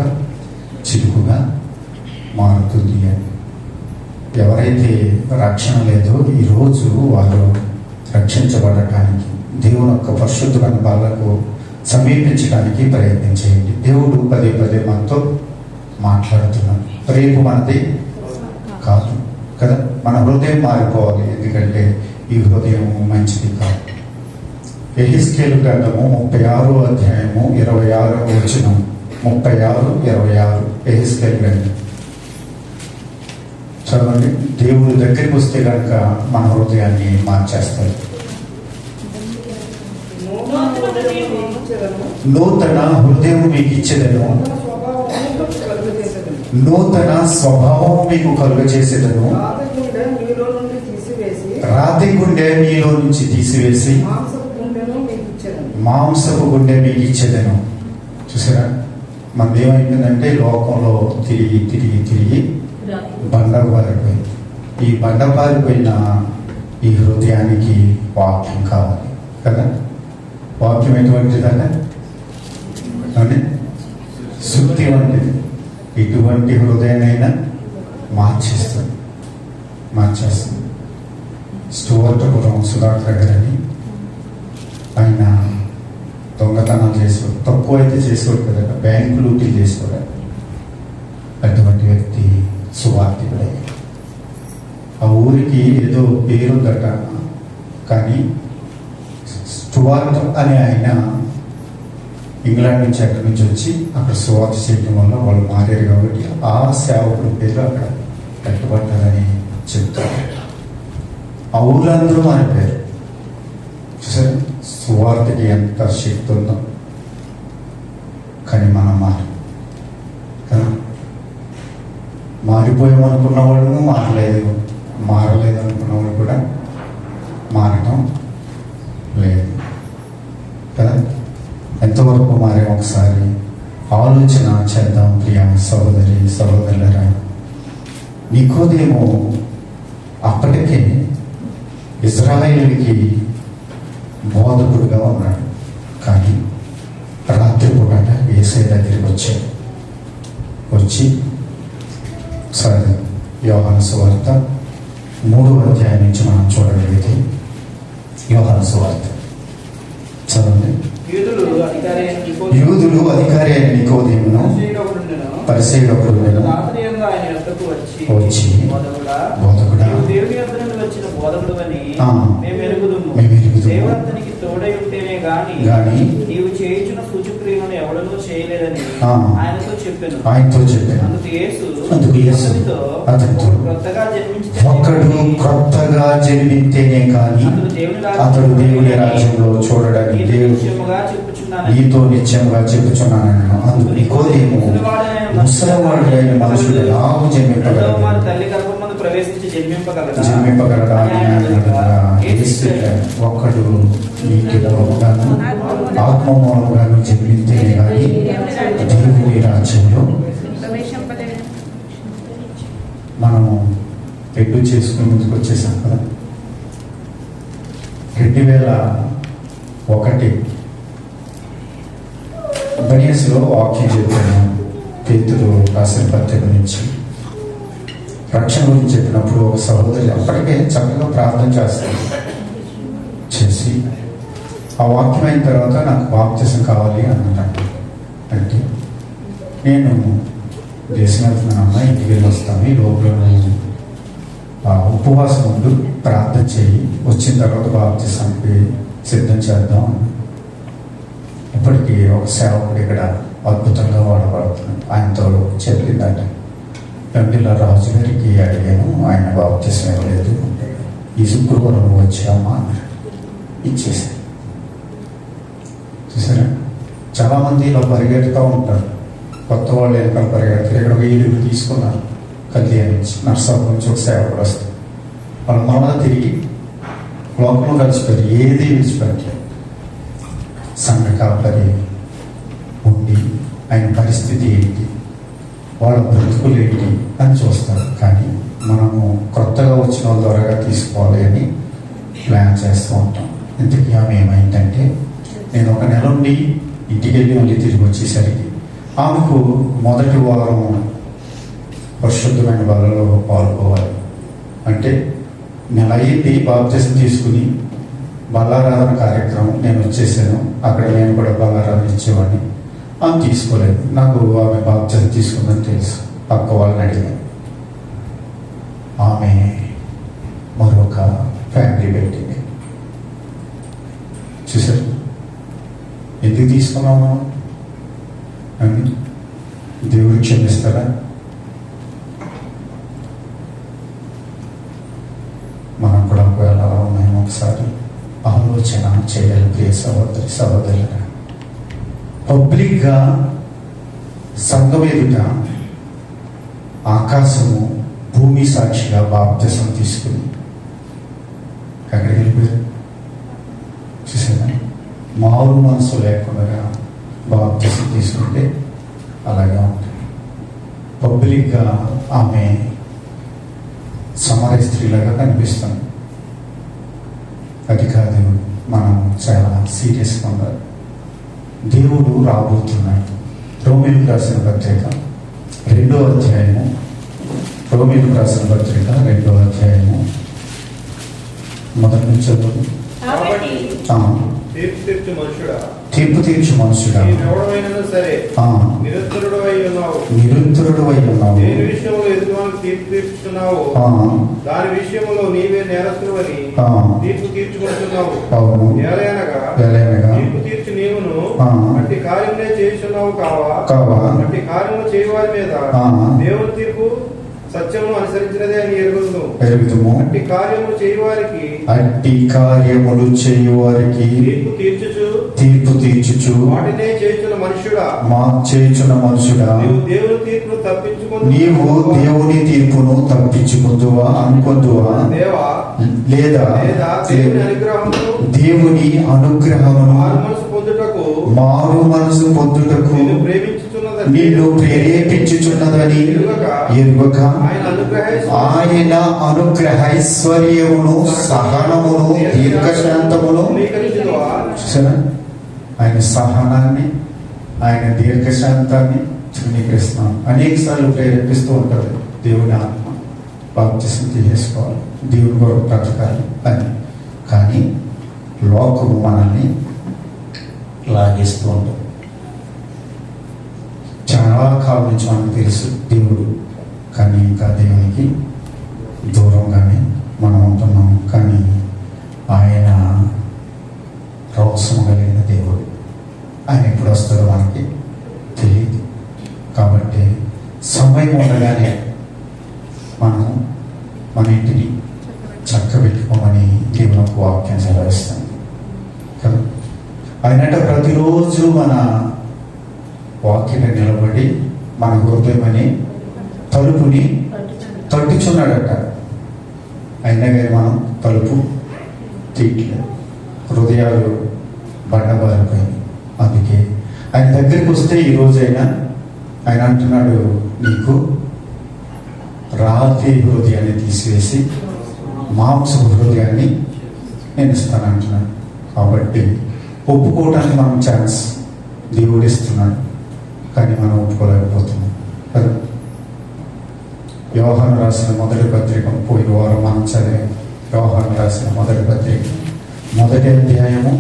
చిలుకుగా మారుతుంది అని. ఎవరైతే రక్షణ లేదో ఈరోజు వారు రక్షించబడటానికి, దేవుని యొక్క పరిశుద్ధమైన వాళ్ళకు సమీపించడానికి ప్రయత్నం చేయండి. దేవుడు పదే పదే మనతో మాట్లాడుతున్నాడు. రేపు మనది కాదు కదా, మన హృదయం మారిపోవాలి. ఎందుకంటే ఈ హృదయం మంచిది కాదు. యెహెజ్కేలు గ్రంథము 36వ అధ్యాయము 26వ వచనం, 36:26 యెహెజ్కేలు గ్రంథం చదవండి. దేవుడి దగ్గరికి వస్తే కనుక మన హృదయాన్ని మార్చేస్తాడు. నూతన హృదయం మీకు ఇచ్చేదను, నూతన స్వభావం మీకు కలుగజేసేదను, రాతి గుండె మీలో నుంచి తీసివేసి మాంసపు గుండె మీకు ఇచ్చేదను. చూసారా, మనది ఏమైందంటే లోకంలో తిరిగి తిరిగి తిరిగి బండకు పారిపోయింది. ఈ బండ పారిపోయిన ఈ హృదయానికి వాక్యం కావాలి కదా. వాక్యం ఎటువంటిదన్నా అంటే శుద్ధి వంటిది. ఇటువంటి హృదయానైనా మార్చేస్తుంది. స్టువర్టపురం సుధాకర్ గారని, ఆయన దొంగతనాలు చేసేవాడు, తక్కువ అయితే చేసేవాడు కదా, బ్యాంకు లూటీ చేసేవాడు. అటువంటి వ్యక్తి సువార్తికుడే. ఆ ఊరికి ఏదో పేరుందట, కానీ స్టువార్ట్ అనే ఆయన ఇంగ్లాండ్ నుంచి అక్కడి నుంచి వచ్చి అక్కడ సువార్త చేయడం వల్ల వాళ్ళు మారారు. కాబట్టి ఆ సేవకుల పేరు అక్కడ కట్టుబడ్డారని చెప్తారు. ఆ ఊళ్ళందరూ మారిపోయారు. చూసారు సువార్తకి ఎంత శక్తి ఉందో. కానీ మనం మారిపోయామనుకున్న వాళ్ళు మారలేదు అనుకున్న వాళ్ళు కూడా మారటం లేదు కదా. ఎంతవరకు మారే ఒకసారి ఆలోచన చేద్దాం. ప్రియ సహోదరి సహోదరులరా, నికోదేము అప్పటికే ఇజ్రాయేలుకి బోధకుడుగా ఉన్నాడు. కానీ రాత్రిపూట యేసయ్య దగ్గరికి వచ్చి సరే, యోహాను సువార్త 3వ అధ్యాయం నుంచి మనం చూడగలిగితే, యోహాను సువార్త చదవండి. యూదులు అధికారి అయిన నికోదేమును పరిసయ్యుడొకడు నిశ్చయముగా ఆయన యొద్దకు వచ్చి, వచ్చి బోధకుడా, బోధకుడా, నీవు దేవుని యొద్ద నుండి వచ్చిన బోధకుడు అని ఆ, మేము ఎరుగుదుము. మేము ఎరుగుదుము. దేవుడు అతనికి తోడై ఉంటేనే గాని నీవు చేయుచున్న సూచక్రియలను ఎవడనూ చేయలేదని ఆ, ఆయనతో చెప్పాను. ఆయనతో చెప్పాను. అందుకు యేసు అతనితో క్రొత్తగా జన్మించి ఒక్కడు క్రొత్తగా జన్మింతేనే కానీ అతడు దేవుని రాజ్యంలో చూడడానికి దేవుడు నీతో నిత్యముగా చెప్పుచున్నాను. అందుకు నికోదేము ముసలివాడైన మనుషుడు ఎలాగూ జన్మింపగలడు తల్లి గర్భమందు ప్రవేశించి జన్మింపగలడా అని అడగగా, యేసు ఒక్కడు నీటి మూలముగాను ఆత్మ మూలముగాను జన్మింతేనే కానీ దేవుని రాజ్యంలో. మనము పెళ్లి చేసుకుని ముందుకు వచ్చేసాం కదా. 2001 బనియస్లో వాక్యం చెప్పాను. పేతురు రాసిన పత్రిక నుంచి రక్షణ గురించి చెప్పినప్పుడు ఒక సహోదరి అప్పటికే చక్కగా ప్రార్థన చేసి ఆ వాక్యం అయిన తర్వాత నాకు బాప్తిసం కావాలి అన్నాడు. అంటే నేను దేశం వెళ్తున్నానమ్మా, ఇంటికి వెళ్ళి వస్తాను, ఈ లోపల ఉపవాసం ఉండు, ప్రార్థన చేయి, వచ్చిన తర్వాత బాప్తిసానికి సిద్ధం చేద్దాం అన్న. ఇప్పటికీ ఒక సేవకుడు ఇక్కడ అద్భుతంగా వాడబడుతున్నాడు. ఆయనతో చెప్పిందట, గంటిల రాజు గారికి అడిగాను, ఆయన బాప్తిసం ఇవ్వలేదు, ఈ శుక్రవారం వచ్చామా అన్నాడు. ఇచ్చేసాను. చూసారా, చాలామంది ఇలా పరిగెడుతూ ఉంటారు. కొత్త వాళ్ళు వెనకాల పరిగెడతారు. ఇక్కడ 1000 తీసుకున్నారు కళ్యాణ్ నుంచి, నర్సాపు నుంచి ఒక సేవకుడు వస్తారు. వాళ్ళు మరలా తిరిగి లోకంలో కలిసిపోయారు, ఏది విడిచిపెట్టారు. సంఘ కాపరి ఉండి ఆయన పరిస్థితి ఏంటి, వాళ్ళ బ్రతుకులు ఏంటి అని చూస్తారు. కానీ మనము కొత్తగా వచ్చిన వాళ్ళ ద్వారా తీసుకోవాలి అని ప్లాన్ చేస్తూ ఉంటాం. ఇంతకీ ఆమె ఏమైందంటే, నేను 1 నెల ఉండి ఇంటికి వెళ్ళి మళ్ళీ తిరిగి వచ్చేసరికి ఆమెకు మొదటి వారం పరిశుద్ధమైన బలలో పాల్గొవాలి. అంటే నెల అయ్యింది బాప్తిసం తీసుకుని బల్లారాధన కార్యక్రమం నేను వచ్చేసాను. అక్కడ నేను కూడా బల్లారాధన ఇచ్చేవాడిని. ఆమె తీసుకోలేదు. నాకు ఆమె బాప్తిసం తీసుకుందని తెలుసు. పక్క వాళ్ళని అడిగాను. ఆమె మరొక ఫ్యామిలీ పెట్టింది. చూసారు, ఎందుకు తీసుకున్నాము అని దేవుడు క్షమిస్తారా? మనం కూడా ఒకవేళ అలా ఉన్నాము, ఒకసారి ఆలోచన చేయాలి. ప్రియ సహోదరులుగా పబ్లిక్గా సంఘం ఎదుట ఆకాశము భూమి సాక్షిగా బాప్తిసం తీసుకుని ఎక్కడికి వెళ్ళిపోయారు చూసారా? మారు మనసు లేకుండా బాప్తిసం తీసుకుంటే అలాగే ఉంటుంది. పబ్లిక్గా ఆమె సమర స్త్రీలాగా కనిపిస్తుంది. అది కాదు, మనం చాలా సీరియస్గా ఉండాలి. దేవుడు రాబోతున్నాడు. రోమీయులకు రాసిన పత్రిక 2వ అధ్యాయము, రోమీయులకు రాసిన పత్రిక 2వ అధ్యాయము మొదటి నుంచి చదువు. తీర్పు తీర్చు మనుషుడా, నిరుత్తరుడు అయి ఉన్నావు, దేని విషయంలో ఎదుటివానికి తీర్పు తీర్చుతున్నావు, దాని విషయంలో నీవే నేరస్తుడవని తీర్పు తీర్చుకుంటున్నావు. ఏలయనగా తీర్పు తీర్చి నీవును అట్టి కార్యములే చేస్తున్నావు కావా, అట్టి కార్యములు చేయవారి మీద దేవుని తీర్పు సత్యమును అనుసరించినదే అని ఎరుగుదుము. అట్టి కార్యములు చేయువారికి తీర్పు తీర్చుచు వాటినే చేయుచున్న మనుషుడా, నీవు దేవుని తీర్పును తప్పించుకుందువా అనుకుందువా, లేదా దేవుని అనుగ్రహమును మారు మనసు పొందుటకు నిన్ను ప్రేరేపించుచున్నదని ఎరుగక ఆయన అనుగ్రహైశ్వర్యమును సహనమును దీర్ఘశాంతమును, ఆయన సహనాన్ని ఆయన దీర్ఘశాంతాన్ని ధృవీకరిస్తున్నాం. అనేక సార్లు ప్రేరేపిస్తూ ఉంటారు. దేవుని ఆత్మ బాప్తిసం తీసేసుకోవాలి, దేవుని కొరకు బ్రతకాలి అని. కానీ లోకము మనల్ని లాగేస్తూ ఉంటుంది. చాలా కాలం నుంచి మనకు తెలుసు దేవుడు కానీ ఇంకా దేవునికి దూరంగానే మనం ఉంటున్నాం. కానీ ఆయన రోషము కలిగిన దేవుడు. ఆయన ఎప్పుడు వస్తాడో మనకి తెలియదు. కాబట్టి సమయం ఉండగానే మనం మన ఇంటిని చక్కబెట్టుకోమని దేవునికి వాక్యం సెలవిస్తుంది కదా. ఆయనంటే ప్రతిరోజు మన వాక్యం నిలబడి మన హృదయమని తలుపుని తట్టుచున్నాడట. అయినా కానీ మనం తలుపు తీయట్లేదు. హృదయాలు బండబారిపోయింది. అందుకే ఆయన దగ్గరికి వస్తే ఈ రోజైనా ఆయన అంటున్నాడు, నీకు రాతి హృదయాన్ని తీసివేసి మాంసపు హృదయాన్ని నేను ఇస్తాను అంటున్నాను. కాబట్టి ఒప్పుకోవడానికి మనం ఛాన్స్ దేవుడు ఇస్తున్నాడు, కానీ మనం ఒప్పుకోలేకపోతున్నాం కదా. యోహాను రాసిన మొదటి పత్రిక పోయిన వారం మనం చదివే యోహాను రాసిన మొదటి పత్రిక 1వ అధ్యాయము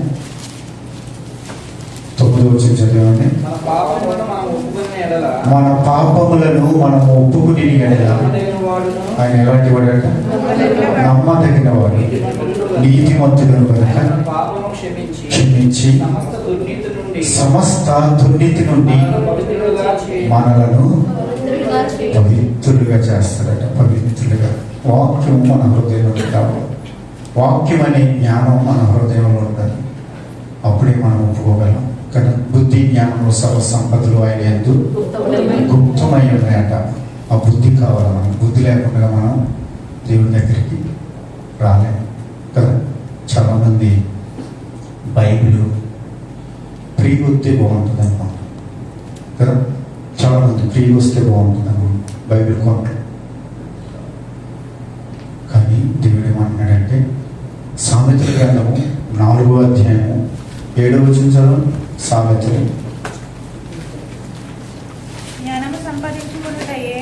9వ వచనం చదివండి. మన పాపములను మనం ఒప్పుకున్న ఎడల మన పాపములను మనం ఒప్పుకుని ఎడల నమ్మదగిన వాడును, ఆయన ఎలాంటి వాడట? నమ్మదగిన వాడు, నీతిమంతుడు కనుక మన పాపము క్షమించి క్షమించి సమస్త దుర్నీతి నుండి సమస్త దుర్నీతి నుండి మనలను పవిత్రులుగా చేయును. మనలను పవిత్రులుగా చేస్తాడట. పవిత్రులుగా వాక్యం మన హృదయంలో కావాలి. వాక్యం అనే జ్ఞానం మన హృదయంలో ఉండాలి. అప్పుడే మనం ఒప్పుకోగలం కదా. బుద్ధి జ్ఞానంలో సర్వ సంపదలు ఆయన యందు గుప్తమై ఉన్నాయట. ఆ బుద్ధి కావాలి. మనం బుద్ధి లేకుండా మనం దేవుడి దగ్గరికి రాలేము కదా. చాలామంది బైబిల్ ఫ్రీ వస్తే బాగుంటుంది అన్నమాట కదా. చాలామంది ఫ్రీ వస్తే బాగుంటుంది అన్నమాట బైబిల్ కొంటారు. కానీ దేవుడు ఏమంటున్నాడంటే సామెతల గ్రంథము 4వ అధ్యాయము 7వ వచనం చదవండి. సామెతలు జ్ఞానము సంపాదించుకున్నటయే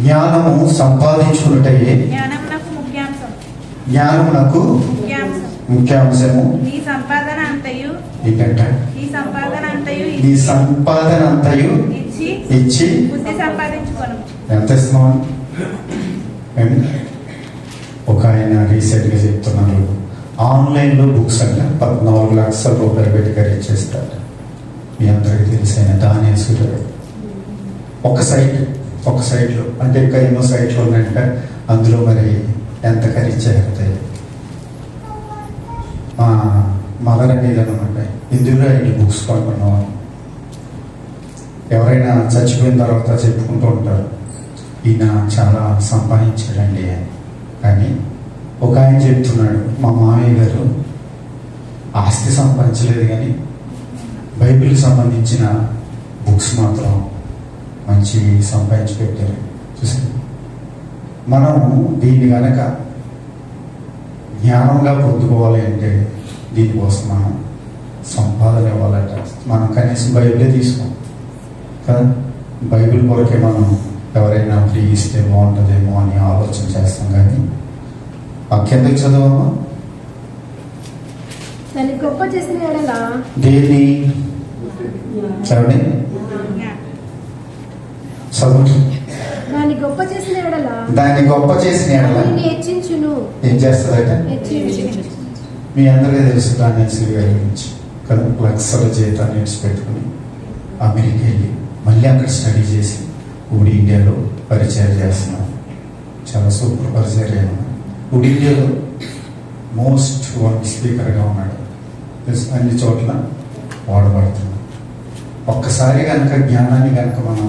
జ్ఞానము సంపాదించుకున్నటయే జ్ఞానమునకు ముఖ్యాంశం. జ్ఞానమునకు ముఖ్యాంశం. ముఖ్యాంశము నీ సంపాదన అంతయు ఏంటంటే ఈ సంపాదన అంతయు నీ సంపాదన అంతయు ఇచ్చి ఇచ్చి బుద్ధి సంపాదించుకోను. ఎంత ఇస్తున్నాం? ఒక ఆయన రీసెంట్గా చెప్తున్నారు, ఆన్లైన్లో బుక్స్ అంటే 14 లక్షల రూపాయలు పెట్టి ఖరీదు చేస్తారు. మీ అందరికీ తెలిసిన దానేశ్వరుడు ఒక సైట్లో అంటే ఇంకా ఎన్నో సైట్లు ఉన్నాయంటే అందులో మరి ఎంత ఖరీదు చేస్తాయి. మదర్ అనేది అనమాట. ఇందులో ఈ బుక్స్ కొనుక్కున్నాం. ఎవరైనా చచ్చిపోయిన తర్వాత చెప్పుకుంటూ ఉంటారు, ఈయన చాలా సంపాదించాడండి అని. కానీ ఒక ఆయన చెప్తున్నాడు, మా మామయ్య గారు ఆస్తి సంపాదించలేదు కానీ బైబిల్కి సంబంధించిన బుక్స్ మాత్రం మంచి సంపాదించి పెట్టారు. చూసారు, మనం దీన్ని కనుక జ్ఞానంగా పొందుకోవాలి అంటే దీనికోసం మనం సంపాదన ఇవ్వాలట. మనం కనీసం బైబిలే తీసుకోం కదా. బైబిల్ కొరకే మనం ఎవరైనా ఫ్రీ ఇస్తే బాగుంటుందేమో అని ఆలోచన చేస్తాం. కానీ వాక్యందుకు చదవమ్మా. దాన్ని గొప్ప చేసిన ఎడల దేన్ని చదవండి, చదువు. దాన్ని గొప్ప చేసిన ఎడల దాన్ని గొప్ప చేసిన ఎడల నిన్ను హెచ్చించును. ఏం చేస్తుందట? హెచ్చించును. మీ అందరికీ తెలుసు దానిశ్రీ గారి గురించి కదా. లక్షల జీతాన్ని పెట్టుకుని అమెరికా వెళ్ళి మళ్ళీ అక్కడ స్టడీ చేసి ఇప్పుడు ఇండియాలో పరిచయం చేస్తున్నాం. చాలా సూపర్ పరిచయం. ఇప్పుడు ఇండియాలో మోస్ట్ వన్ స్పీకర్గా ఉన్నాడు. అన్ని చోట్ల వాడబడుతున్నాడు. ఒక్కసారి కనుక జ్ఞానాన్ని కనుక మనం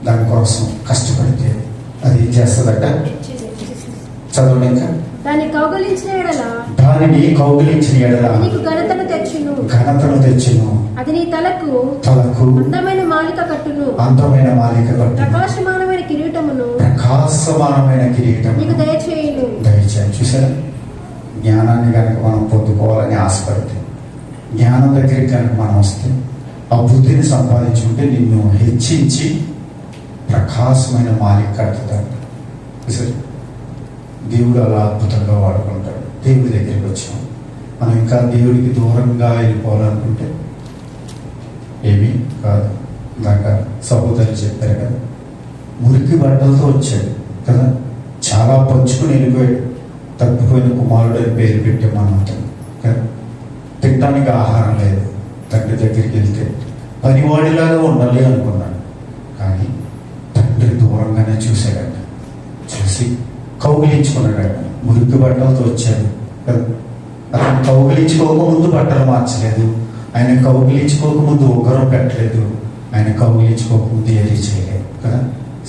దానికోసం కష్టపడితే అది ఏం చేస్తుందట? చదవండి ఇంకా. దాన్ని కౌగలించిన ఎడల దానిని కౌగిలించిన ఎడల నీకు ఘనతను తెచ్చును. ఘనతను తెచ్చును. అది నీ తలకు అందమైన మాలిక కట్టును. అందమైన మాలిక కట్టును. ప్రకాశమానమైన కిరీటమును ప్రకాశమానమైన కిరీటం నీకు దయచేయును. దయచేయండి. చూసారా, జ్ఞానాన్ని కనుక మనం పొందుకోవాలని ఆశపడితే, జ్ఞానం దగ్గరికి కనుక మనం వస్తే, ఆ బుద్ధిని సంపాదించుకుంటే నిన్ను హెచ్చించి ప్రకాశమైన మాలిక కట్టుతాడు. చూసారు, దేవుడు అలా అద్భుతంగా వాడుకుంటాడు. దేవుడి దగ్గరికి వచ్చాం. మనం ఇంకా దేవుడికి దూరంగా వెళ్ళిపోవాలనుకుంటే ఏమీ కాదు. ఇందాక సహోదరులు చెప్పారు కదా, మురికి బట్టలతో వచ్చాడు కదా, చాలా పంచుకుని వెళ్ళిపోయాడు. తప్పిపోయిన కుమారుడు అని పేరు పెట్టే మనం కదా, తినడానికి ఆహారం లేదు. తండ్రి దగ్గరికి వెళ్తే పనివాడిలాగా ఉండాలి అనుకున్నాడు, కానీ తండ్రి దూరంగానే చూశాడట. చూసి కౌగిలించుకున్నాడట. మురికి బట్టలతో వచ్చాడు కదా, అతను కౌగిలించుకోకముందు బట్టలు మార్చలేదు, ఆయన కౌగిలించుకోకముందు ఉగ్రం పెట్టలేదు, ఆయన కౌగిలించుకోకముందు ఏది చేయలేదు కదా,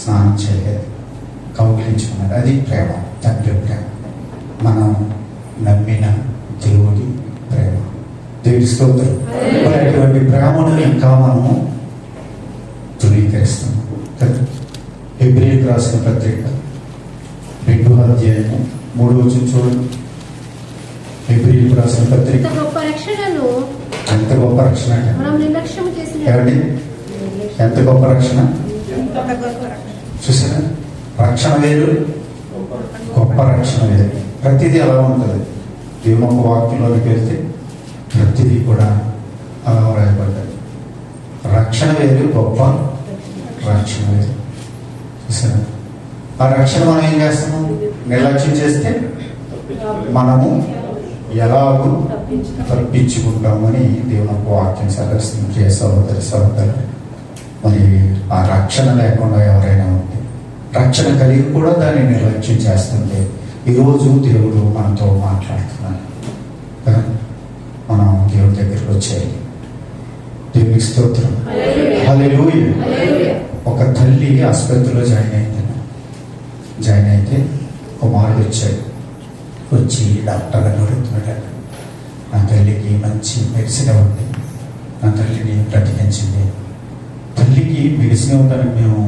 స్నానం చేయలేదు, కౌగిలించుకున్నాడు. అది ప్రేమ, తండ్రి ప్రేమ, మనం నమ్మిన దేవుడి ప్రేమ. దేవుడి స్తోత్రం. మరి అటువంటి ప్రేమను ఇంకా మనము ధృవీకరిస్తున్నాం కదా. హెబ్రీయులకు రాసిన పత్రిక 2వ అధ్యాయము 3వ వచనం చూడండి. హెబ్రీయులకు రాసిన పత్రిక. ఇంత గొప్ప రక్షణను ఎంత గొప్ప రక్షణ అంటే మనం నిర్లక్ష్యం చేసిన ఏమండి, ఎంత గొప్ప రక్షణ ఒక గొప్ప రక్షణ. చూసారా? రక్షణ వేరు, గొప్ప రక్షణ వేరు. ప్రతిదీ అలా ఉంటుంది. దేవుని ఒక వాక్యంలోకి వెళ్తే ప్రతిదీ కూడా అలా వ్రాయబడ్డది. రక్షణ వేరు, గొప్ప రక్షణ వేరు. చూసారా? ఆ రక్షణ మనం ఏం చేస్తాము? నిర్లక్ష్యం చేస్తే మనము ఎలాగూ తప్పించుకుంటామని దేవుని ఒక వాక్యం సెలవిస్తుంది. ప్రియ సహోదరి సహోదరు, మరి ఆ రక్షణ లేకుండా ఎవరైనా ఉంటే, రక్షణ కలిగి కూడా దాన్ని నిర్లక్ష్యం చేస్తుంటే, ఈరోజు దేవుడు మనతో మాట్లాడుతున్నాడు కదా. మనం దేవుడి దగ్గరికి వచ్చేయాలి. దేవునికి స్తోత్రం. హల్లెలూయా. ఒక తల్లి ఆసుపత్రిలో జాయిన్ అయితే కుమారుడు వచ్చాడు. వచ్చి డాక్టర్ గారు అడుగుతున్నాడు, నా తల్లికి మంచి మెడిసిన్ ఇవ్వండి, నా తల్లిని బ్రతికించింది. తల్లికి మెడిసిన్ ఇవ్వడానికి మేము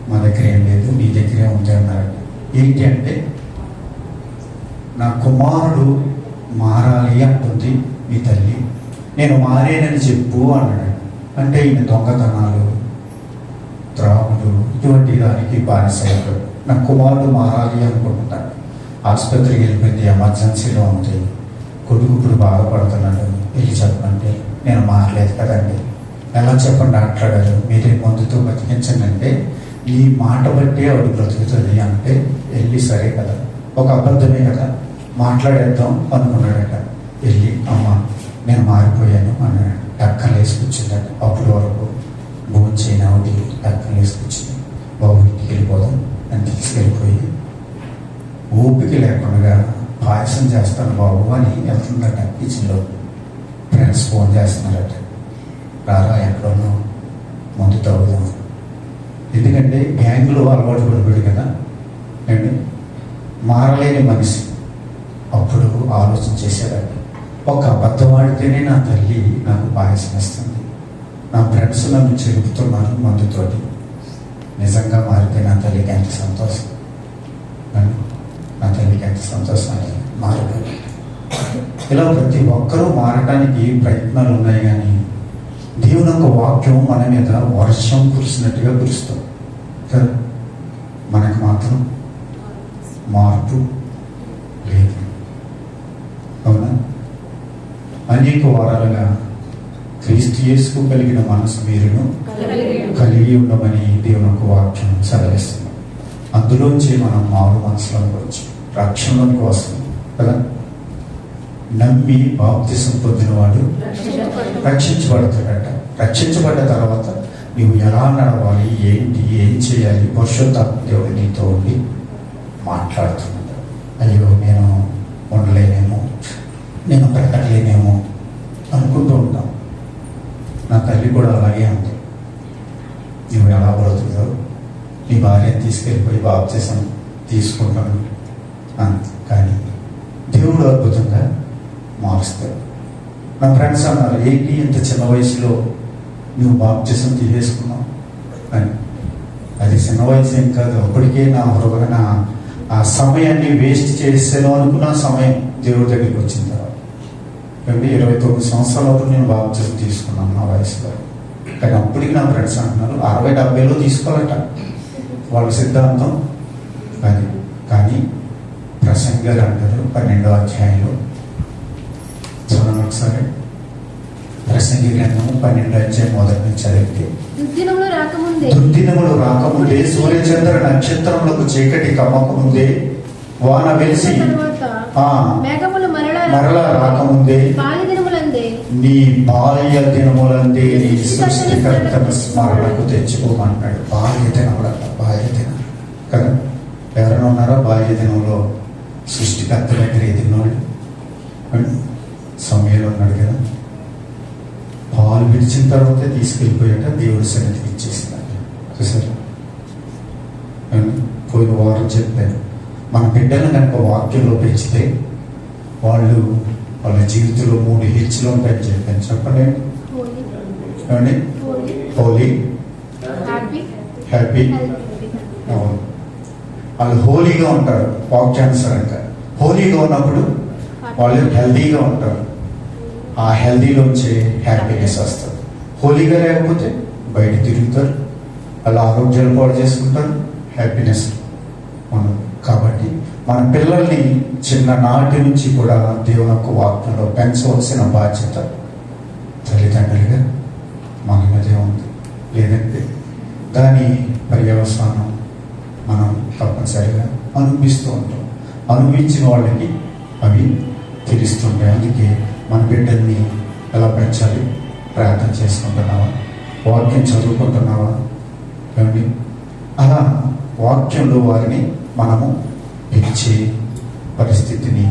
మా దగ్గర ఏం లేదు, మీ దగ్గరే ఉంది అన్నాడు. ఏంటి అంటే, నా కుమారుడు మారాలి అంటుంది మీ తల్లి, నేను మారేనని చెప్పు అన్నాడు. అంటే ఈయన దొంగతనాలు, త్రాగులు, ఇటువంటి దానికి బానిసయ్యాడు. నా కుమారుడు మారాలి అనుకుంటున్నాడు. ఆసుపత్రికి వెళ్ళిపోయింది, ఎమర్జెన్సీలో ఉంది, కొడుకు ఇప్పుడు బాధపడుతున్నాడు, వెళ్ళి చెప్పండి. నేను మారలేదు కదండి. ఎలా చెప్పండి డాక్టర్ గారు, మీరే మందుతో బతికించండి అంటే, ఈ మాట బట్టి ఆవిడ బ్రతుకుతుంది అంటే వెళ్ళి సరే కదా, ఒక అబద్ధమే కదా, మాట్లాడేద్దాం అనుకున్నాడట. వెళ్ళి అమ్మ నేను మారిపోయాను అన్నాడు. టక్కలు వేసుకొచ్చిందట. అప్పుడు వరకు భోజనం చేయని ఆవిడ టక్కలు వేసుకొచ్చింది. బాబు ఇంటికి వెళ్ళిపోదాం అని తీసుకెళ్ళిపోయి ఓపిక లేకుండా పాయసం చేస్తాను బాబు అని వెళ్తుందట. కిచెన్లో ఫ్రెండ్స్ ఫోన్ చేస్తున్నారట, రారా ఎక్కడో ముందు తాగుదాం. ఎందుకంటే గ్యాంగ్లో అలవాటు పడిపోయాడు కదా అండి, మారలేని మనిషి. అప్పుడు ఆలోచన చేశాడట, ఒక అబద్ధం ఆడితేనే నా తల్లి నాకు పాయసం ఇస్తుంది, నా ఫ్రెండ్స్ నన్ను చెరుపుతున్నారు మందుతోటి, నిజంగా మారితే నా తల్లికి ఎంత సంతోషం, నా తల్లికి ఎంత సంతోషం అని మారిపోయింది. ఇలా ప్రతి ఒక్కరూ మారడానికి ప్రయత్నాలు ఉన్నాయి, కానీ దేవుని యొక్క వాక్యం మన మీద వర్షం కురిసినట్టుగా కురుస్తాం కదా, మనకు మాత్రం మార్పు లేదు. అవునా? అనేక వారాలుగా క్రీస్తు యేసుకు కలిగిన మనసు మీరును కలిగి ఉండమని దేవుని యొక్క వాక్యం సెలవిస్తుంది. అందులోంచి మనం మారు మనసులోకి వచ్చి రక్షణలోకి వస్తుంది కదా. నమ్మి బాప్తిసం పొందినవాడు రక్షించబడతాడట. రక్షించబడ్డ తర్వాత నీవు ఎలా నడవాలి, ఏంటి, ఏం చేయాలి, పరిశుద్ధాత్మ దేవుడు నీతో ఉండి మాట్లాడుతున్నాడు. అయ్యో నేను ఉండలేనేమో, నేను బ్రతకలేనేమో అనుకుంటూ ఉంటాం. నా తల్లి కూడా అలాగే ఉంది. నువ్వు ఎలా బ్రతుకుతావు, నీ భార్యను తీసుకెళ్ళిపోయి బాప్తిసం తీసుకుంటాను అంత. కానీ దేవుడు అద్భుతంగా మారుస్తాడు. నా ఫ్రెండ్స్ అన్నారు, ఏంటి ఇంత చిన్న వయసులో నువ్వు బాప్తిసం తీసేసుకున్నావు అని. అది చిన్న వయసు ఏం కాదు, అప్పటికే నా హృదయ ఆ సమయాన్ని వేస్ట్ చేసాను అనుకున్న సమయం దేవుడి దగ్గరికి వచ్చిన తర్వాత. 29 సంవత్సరాలప్పుడు నేను బాప్తిసం తీసుకున్నాను నా వయసులో. కానీ అప్పటికి నా ఫ్రెండ్స్ అంటున్నారు 60-70లో తీసుకోవాలట వాళ్ళ సిద్ధాంతం. కానీ ప్రసంగి గారు అంటారు 12వ అధ్యాయంలో, చదవండి ఒకసారి. ప్రసంగి గ్రంథము 12వ అధ్యాయం మొదటి నుంచి చదివితే దుర్దినములు రాకముందే దుర్దినములు రాకముందే సూర్యచంద్ర నక్షత్రములకు చీకటి కమ్మకముందే వాన వెలిసి తరువాత ఆ మేఘములు మరలా రాకముందే బాల్య దినములందే నీ బాల్య దినములందే నీ సృష్టికర్తను స్మరణకు తెచ్చుకోమంటాడు. బాల్య దినం కదా. ఎవరైనా ఉన్నారా బాల్య దినంలో సృష్టికర్త దగ్గర ఎదిగినోళ్ళు? సమయంలో ఉన్నాడు కదా. పాలు విడిచిన తర్వాతే తీసుకెళ్ళిపోయాట దేవుడి సన్నిధికి ఇచ్చేసినాడు. చూసారు, పోయిన వారం చెప్పాను, మన బిడ్డలను కనుక వాక్యంలో పెంచితే వాళ్ళ జీవితంలో 3 హెచ్లు ఉంటాయని చెప్పాను. చెప్పండి ఏమండి? హోలీ, హ్యాపీ. అవును, వాళ్ళు హోలీగా ఉంటారు. వాక్యానుసారంగా హోలీగా ఉన్నప్పుడు వాళ్ళు హెల్దీగా ఉంటారు. ఆ హెల్దీలోంచి హ్యాపీనెస్ వస్తుంది. హోలీగా లేకపోతే బయట తిరుగుతారు, వాళ్ళ ఆరోగ్యాలు పాడు చేసుకుంటారు, హ్యాపీనెస్ ఉండదు. కాబట్టి మన పిల్లల్ని చిన్ననాటి నుంచి కూడా దేవుని యొక్క వాక్యంలో పెంచవలసిన బాధ్యత తల్లిదండ్రులుగా మన మీదే ఉంది. లేదంటే దాని పర్యవసానం మనం తప్పనిసరిగా అనుభవిస్తూ ఉంటాం. అనుభవించిన వాళ్ళకి అవి తెలుస్తుంటాయి. అందుకే మన బిడ్డల్ని ఎలా పెంచాలి? ప్రార్థన చేసుకుంటున్నావా? వాక్యం చదువుకుంటున్నావా? ఏమండి? అలా వాక్యంలో వారిని మనము పెంచే పరిస్థితిని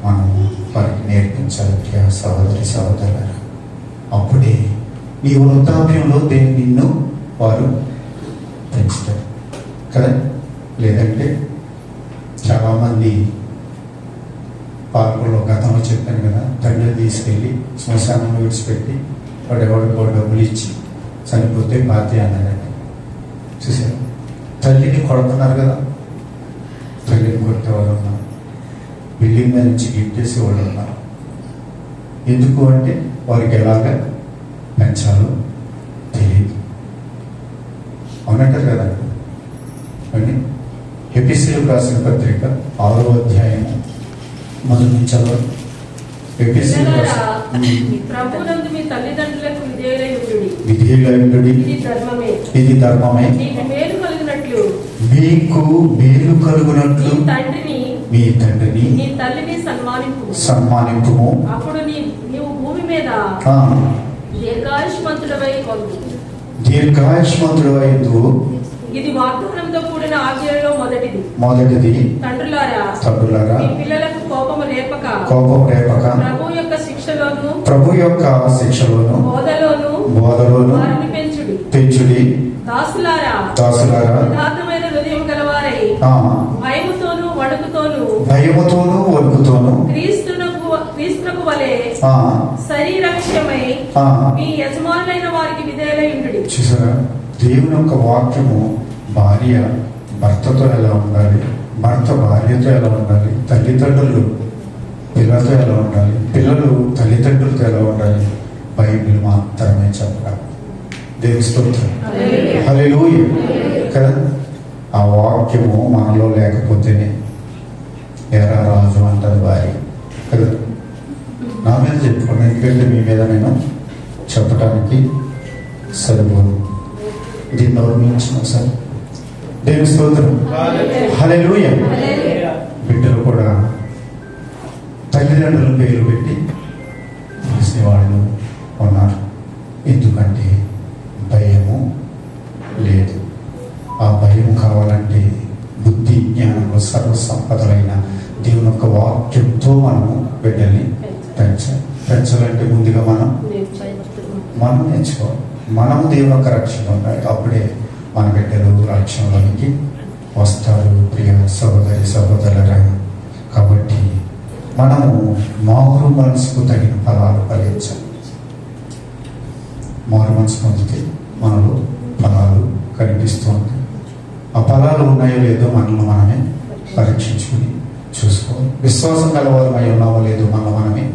మనము వారికి నేర్పించాలి. సహోదరి సహోదరులారా, అప్పుడే నీ వృద్ధాప్యంలో నిన్ను వారు పెంచుతారు కదా. లేదంటే చాలామంది పార్కుల్లో గతంలో చెప్పాను కదా, తండ్రిని తీసుకెళ్ళి శ్మశానంలో విడిచిపెట్టి వాడెవడికో డబ్బులు ఇచ్చి చనిపోతే బాధ్య అన్నాడండి. చూసారు, తల్లిని కొడుతున్నారు కదా. తల్లిని కొట్టేవాళ్ళు ఉన్నారు, బిల్డింగ్ మీద నుంచి గిట్టేసే వాళ్ళు ఉన్నారు. ఎందుకు అంటే వారికి ఎలాగ పెంచాలో తెలియదు. అవునంటారు కదా అండి. ఎఫెసీయులకు రాసిన పత్రిక 6వ అధ్యాయము మొదటి నుంచి చదవండి. ఎఫెసీయులకు ప్రభువునందు మీ తల్లిదండ్రులకు విధేయులై ఉండుడి, ఇది ధర్మమే. మీకు మేలు కలుగునట్లు మీ తండ్రిని నీ తల్లిని సన్మానింపుము. అప్పుడు నీవు భూమి మీద దీర్ఘాయుష్మంతుడవై ఇది వాగ్దానంతో కూడిన ఆజ్ఞలలో మొదటిది. తండ్రులారా మీ పిల్లలకు కోపము రేపక ప్రభు యొక్క శిక్షలోను బోధలోను వారిని పెంచుడి. దాసులారా యథార్థమైన హృదయం గలవారై భయముతోను వణుకుతోను క్రీస్తునకు వలె శరీరక్షమై మీ యజమానులైన వారికి విధేయులై ఉండుడి. చూసారా, దేవుని యొక్క వాక్యము భార్య భర్తతో ఎలా ఉండాలి, భర్త భార్యతో ఎలా ఉండాలి, తల్లిదండ్రులు పిల్లలతో ఎలా ఉండాలి, పిల్లలు తల్లిదండ్రులతో ఎలా ఉండాలి, బైబిల్ మాత్రమే చెప్పాలి. దేవుని స్తోత్రం, హల్లెలూయా కదా. ఆ వాక్యము మనలో లేకపోతేనే ఎరా రాజు అంటారు భార్య కదా. నా మీద చెప్పుకోండి, ఎందుకంటే మీ మీద నేను చెప్పడానికి సరిపోదు. దీన్ని నోర్మించిన సార్. దేవుని స్తోత్రం, హల్లెలూయా. బిడ్డలు కూడా తల్లిదండ్రుల పేర్లు పెట్టి పిలిచేవాళ్ళు ఉన్నారు. ఎందుకంటే భయము లేదు. ఆ భయము కావాలంటే బుద్ధి జ్ఞానంలో సర్వసంపదలైన దేవుని యొక్క వాక్యంతో మనము బిడ్డల్ని పెంచాలంటే ముందుగా మనం నేర్చుకోవాలి. మనము దేవుని యొక్క రక్షణ ఉండాలి. అప్పుడే మన బిడ్డలు రక్షణలోనికి వస్తారు. ప్రియ సహోదరి సహోదరులరా, కాబట్టి మనము మారు మనసుకు తగిన ఫలాలు ఫలించాలి. మారు మనసు పొందితే మనలో ఫలాలు కనిపిస్తూ ఉంటాయి. ఆ ఫలాలు ఉన్నాయో లేదో మనల్ని మనమే పరీక్షించుకుని చూసుకోవాలి. విశ్వాసం కలవారమై ఉన్నామో లేదో మనమే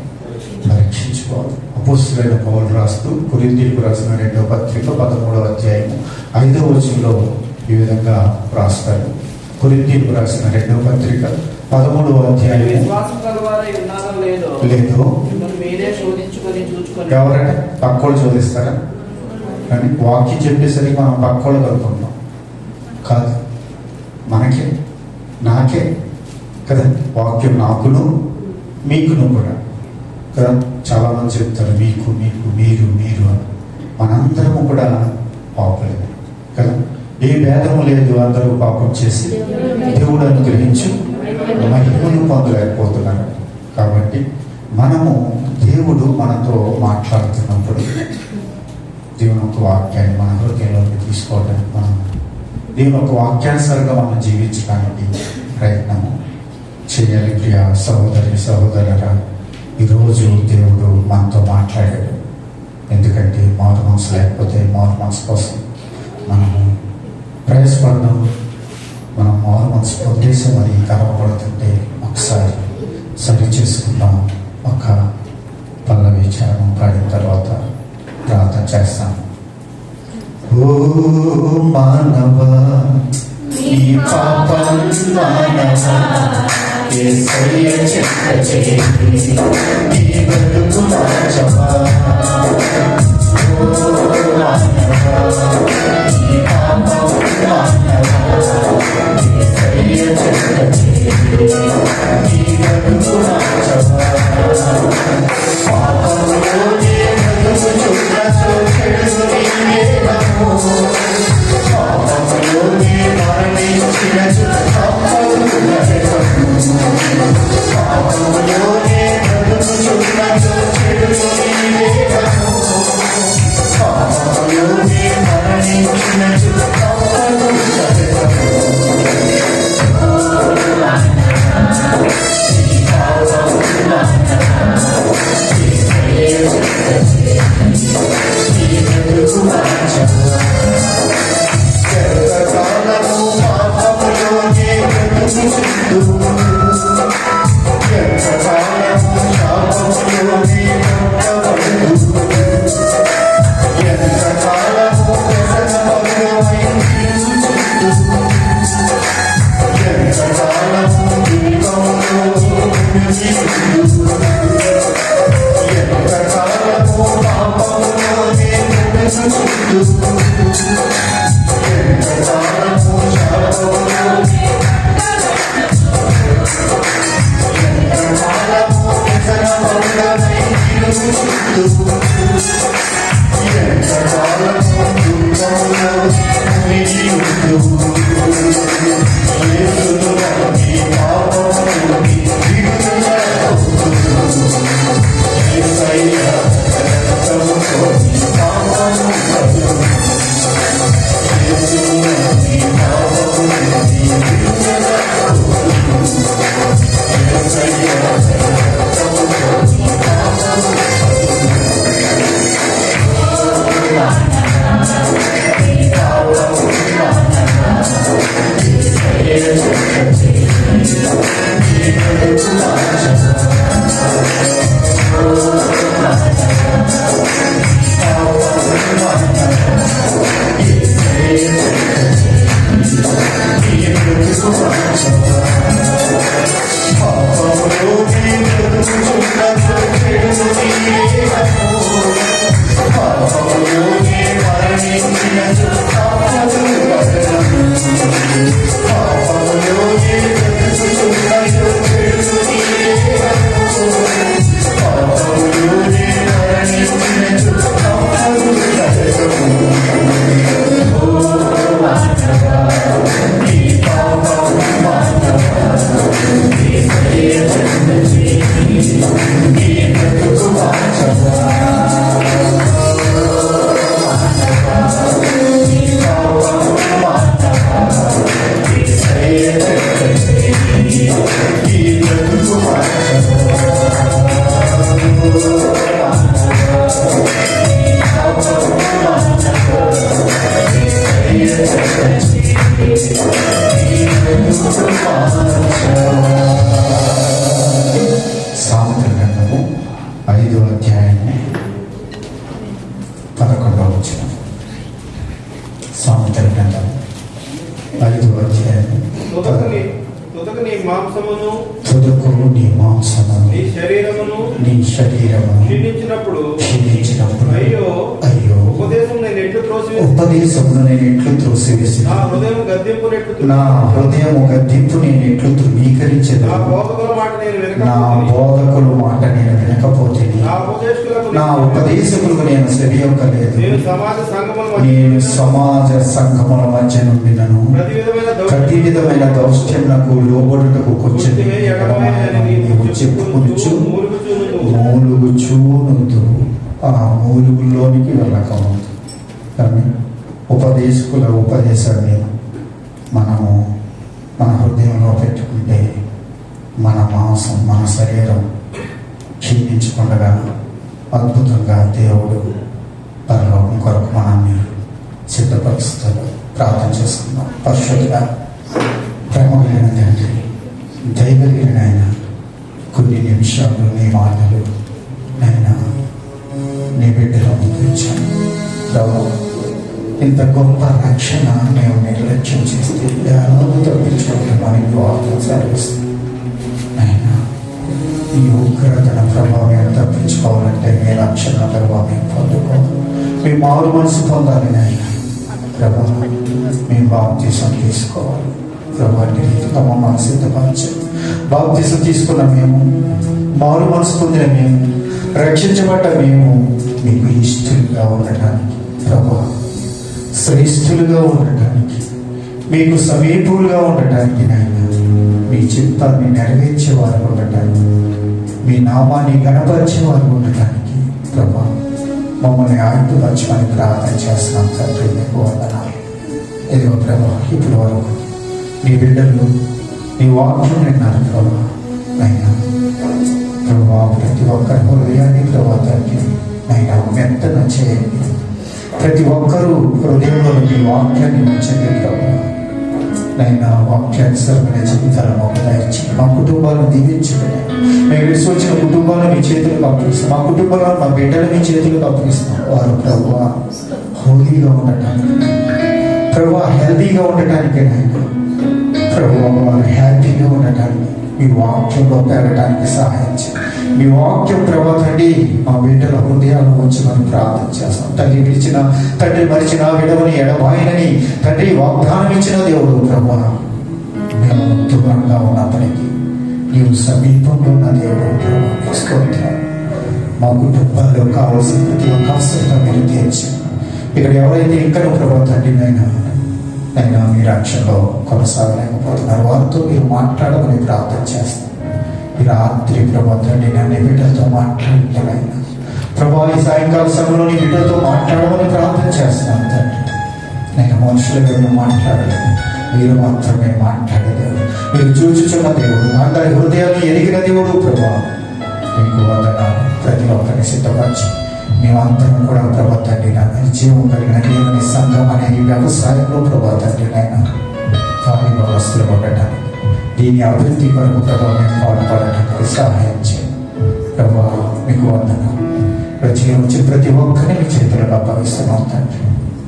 పరీక్షించుకోవాలి. అపోస్తలుడైన పౌలు రాస్తూ కొరింథీయులకు రాసిన 2వ పత్రిక 13వ అధ్యాయము 5వ వచనంలో ఈ విధంగా రాస్తారు. కొరింథీయులకు రాసిన 2వ పత్రిక 13వ అధ్యాయము విశ్వాసం కలవారై ఉన్నారో లేదో మీరే మీరే శోధించుకొని చూచుకొని ఎవరంటే పక్కోళ్ళు చోదిస్తారా? కానీ వాక్యం చెప్పేసరికి మనం పక్కోళ్ళు కలుపుకుంటాం. కాదు, మనకే నాకే కదా వాక్యం, నాకును మీకును కూడా కదా. చాలామంది చెప్తారు మీకు మీకు మీరు మీరు అని. మనందరము కూడా పాపులే కదా. ఏ భేదము లేదు, అందరూ పాపం చేసి దేవుడు అనుగ్రహించి మహిమను పొందలేకపోతున్నారు. కాబట్టి మనము దేవుడు మనతో మాట్లాడుతున్నప్పుడు దేవుని ఒక వాక్యాన్ని మన హృదయంలోకి తీసుకోవడానికి, మనం దేవుని ఒక వాక్యానుసారంగా మనం జీవించడానికి ప్రయత్నము చేయాలి. ప్రియ సహోదరి సహోదరులారా, ఈరోజు దేవుడు మనతో మాట్లాడాడు. ఎందుకంటే మారు మనసు లేకపోతే మారు మనసు కోసం మనము ప్రయాసపడడం, మనం మారు మనసు ఉద్దేశం అది గర్వపడుతుంటే ఒకసారి సరి చేసుకుందాం. ఒక పల్లవి చరణం పాడిన తర్వాత ప్రార్థన చేస్తాం. ఓ మానవ నీ పాపం మానవ యేసయ్య చెంత చేరి నీ బ్రతుకు మార్చవా. ఓ మానవ నీ పాపం మానవ యేసయ్య చెంత చేరి నీ బ్రతుకు మార్చవా. పాపంలోనే బ్రతుకుచున్నచో చెడు నీవేనము. పాపంలోనే మరణించినచో తప్పదు నరకము. పాపంలోనే బ్రతుకుచున్నచో చెడు నీవేనము. పాపంలోనే మరణించినచో తప్పదు నరకము. సామెతల గ్రంథము 5వ అధ్యాయము 11వ వచనం. సామెతల గ్రంథము 5వ అధ్యాయము తుదకు నీ మాంసమును తుదకు నీ మాంసమును నీ శరీరమును నీ శరీరము క్షీణించినప్పుడు అయ్యో ఉపదేశం నేను ఎట్లు ఉపదేశంలో నేను ఎట్లు త్రోసివేసి నా హృదయం గద్దింపు నా హృదయము గద్దింపు నేను ఎట్లు ధృవీకరించదు నా బోధకుల మాట నేను నా బోధకుల మాట నేను వినకపోతే నా ఉపదేశకులకు నేను సెవియొక్కలేదు నేను సమాజ సంఘముల మధ్య నుండి నన్ను ప్రతి విధమైన దౌష్ట్యములకు లోబడుటకు కొంచెం చెప్పుకొనుచు మూలుగుచూనుందు ఆ మూలుగుల్లోనికి వెళ్ళకముందు కానీ ఉపదేశకుల ఉపదేశాన్ని మనము మన హృదయంలో పెట్టుకుంటే మన మాంసం మన శరీరం క్షీణించకుండా అద్భుతంగా దేవుడు పరలోకం కొరకు మనల్ని సిద్ధపరుస్తారు. ప్రార్థన చేసుకుందాం. పరిశుద్ధ ప్రేమ కలిగిన తండ్రి, దయగలిగిన ఆయన, కొన్ని నిమిషాలు నీ మాటలు నైనా నీ బిడ్డలో ముందుంచాను ప్రభు. ఇంత గొప్ప రక్షణ మేము నిర్లక్ష్యం చేస్తే ఎలా తప్పించుకుంటే మనకి వార్తలు సరిస్తుంది అయినా ఈ ఉగ్రతన ప్రభావం తప్పించుకోవాలంటే మీ రక్షణ ప్రభావం పొందుకోవాలి. మీ మారు మనసు పొందాలి నాయన ప్రభా. మేము బాప్తీసం తీసుకోవాలి ప్రభా. రీతిగా మమ్మల్ని సిద్ధపరచండి. బాప్తీసం తీసుకున్న మేము, మారు మనసు పొందిన మేము, రక్షించబడ్డ మేము మీకు ఇష్టలుగా ఉండటానికి ప్రభా, శ్రేష్ఠులుగా ఉండటానికి, మీకు సమీపులుగా ఉండటానికి నాయన, మీ చిత్తాన్ని నెరవేర్చేవారు ఉండటానికి, మీ నామాన్ని గణపరిచేవారు ఉండటానికి ప్రభా మమ్మల్ని ఆయుధపరచమని ప్రార్థన చేస్తున్నాం తండ్రి. మీకు వందనాలు. ఏదో ప్రభా ఇప్పటి వరకు నీ బిడ్డలు నీ వాక్యం విన్నారు ప్రభా. అయినా ప్రభా ప్రతి ఒక్కరి హృదయాన్ని ప్రభా తండ్రి అయినా మెత్తన చేయండి. ప్రతి ఒక్కరూ హృదయంలో మీ వాక్యాన్ని ఉంచండి ప్రభా. నైనా వాక్యానుసరమైన జీవితాలను ఉపయోగించి మా కుటుంబాలను దీవించండి. మేము విశ్వసిన కుటుంబాలను మీ చేతులకు అప్పగిస్తాం. మా కుటుంబాలను మా బిడ్డలు మీ చేతులకు అప్పగిస్తాం. వారు ప్రభు హోలీగా ఉండటానికి, ప్రభు హెల్దీగా ఉండటానికి, ప్రభు వారు హ్యాపీగా ఉండటానికి, మీ వాక్యంలో పెరగడానికి సహాయం చేయండి. మీ వాక్యం ప్రభావండి మా బిడ్డల హృదయాలు ఉంచుకొని ప్రార్థన చేస్తాం. తండ్రి విడిచిన, తండ్రి మరిచిన, విడవని ఎడబాయినని తండ్రి వాగ్దానం ఇచ్చిన దేవుడు ప్రభా. మేము దూరంగా ఉన్నప్పటికీ నీవు సమీపంలో ఉన్న దేవుడు ప్రభా. స్తోత్రం. మా కుటుంబాల్లో కావాల్సిన ప్రతి ఒక్క అవసరం మీరు తీర్చి ఇక్కడ ఎవరైతే ఇంకా ప్రభా తండ్రి నైనా మీ రక్షణలో కొనసాగలేకపోతున్నారు వారితో మీరు మాట్లాడమని ప్రార్థన చేస్తాం. ఈ రాత్రి ప్రభా తండ్రి నన్ను బిడ్డలతో మాట్లాడలేను ప్రభా. ఈ సాయంకాల సమయంలో నీ బిడ్డలతో మాట్లాడమని ప్రార్థన చేస్తున్నాను తండ్రి. నేను మనుషులుగా మేము మాట్లాడలేదు, మీరు మాత్రమే మాట్లాడేదేవుడు, మీరు చూచుచున్న దేవుడు, అందరి హృదయాన్ని ఎరిగిన దేవుడు ప్రభా. మీకు వందనాలు. ప్రతి ఒక్కరిని సిద్ధపరిచి మేమందరం కూడా ప్రభా తండ్రి నన్ను జీవం కలిగిన దేవుని సంఘం అనే ఈ వ్యవసాయంలో ప్రభా తండ్రి నైనా కార్మిక వస్తువులు ఉండటానికి, దీని అభివృద్ధి కొరకు ప్రభావ మేము పాటుపడటానికి సహాయం చేయండి ప్రభా. మీకు వందనాలు. వచ్చి ప్రతి ఒక్కరిని మీ చేతులకు అప్పగిస్తున్నాం తండ్రి.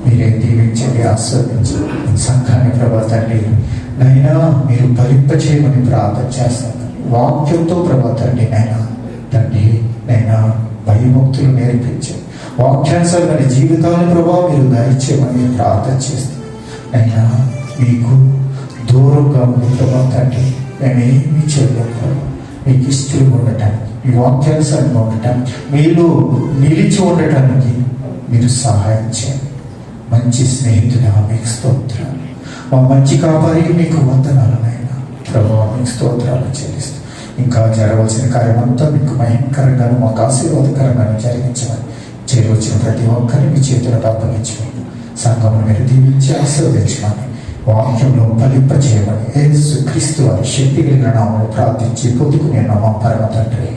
మీరే దీవించండి, ఆస్వాదించండి. సంఘాన్ని ప్రభా తండ్రి నైనా మీరు ఫలింప చేయమని ప్రార్థన చేస్తాను. వాక్యంతో ప్రభా తండ్రి తండ్రి నైనా భయముక్తులు నేర్పించండి. వాక్యానుసారమైన జీవితాన్ని ప్రభావ మీరు దయచేయమని ప్రార్థన చేస్తాం. అయినా మీకు దూరంగా ఉండి ప్రభావ తండ్రి మేమేమీ చేయలేము. మీకు ఇష్టలు ఉండటానికి, మీ వాక్యానుసారంగా ఉండటానికి, మీరు నిలిచి ఉండటానికి మీరు సహాయం చేయండి. మంచి స్నేహితుడా మీకు స్తోత్రాలు. మా మంచి కాపారి మీకు వందనాలు నాయనా ప్రభావ. మీకు స్తోత్రాలు చెల్లిస్తాం. ఇంకా జరగవలసిన కార్యమంతా మీకు భయంకరంగాను మాకు ఆశీర్వాదకరంగాను జరిగించమని చేరవచ్చిన ప్రతి ఒక్కరిని మీ చేతులకు అప్పగించమని, సంఘమును మీరు దీవించి ఆశీర్వదించమని, వాక్యంలో ఫలింపజేయమని యేసు క్రీస్తు వారి శక్తి కలిగిన నామములో ప్రార్థించి పొందుకునే నామం పరమ తండ్రి.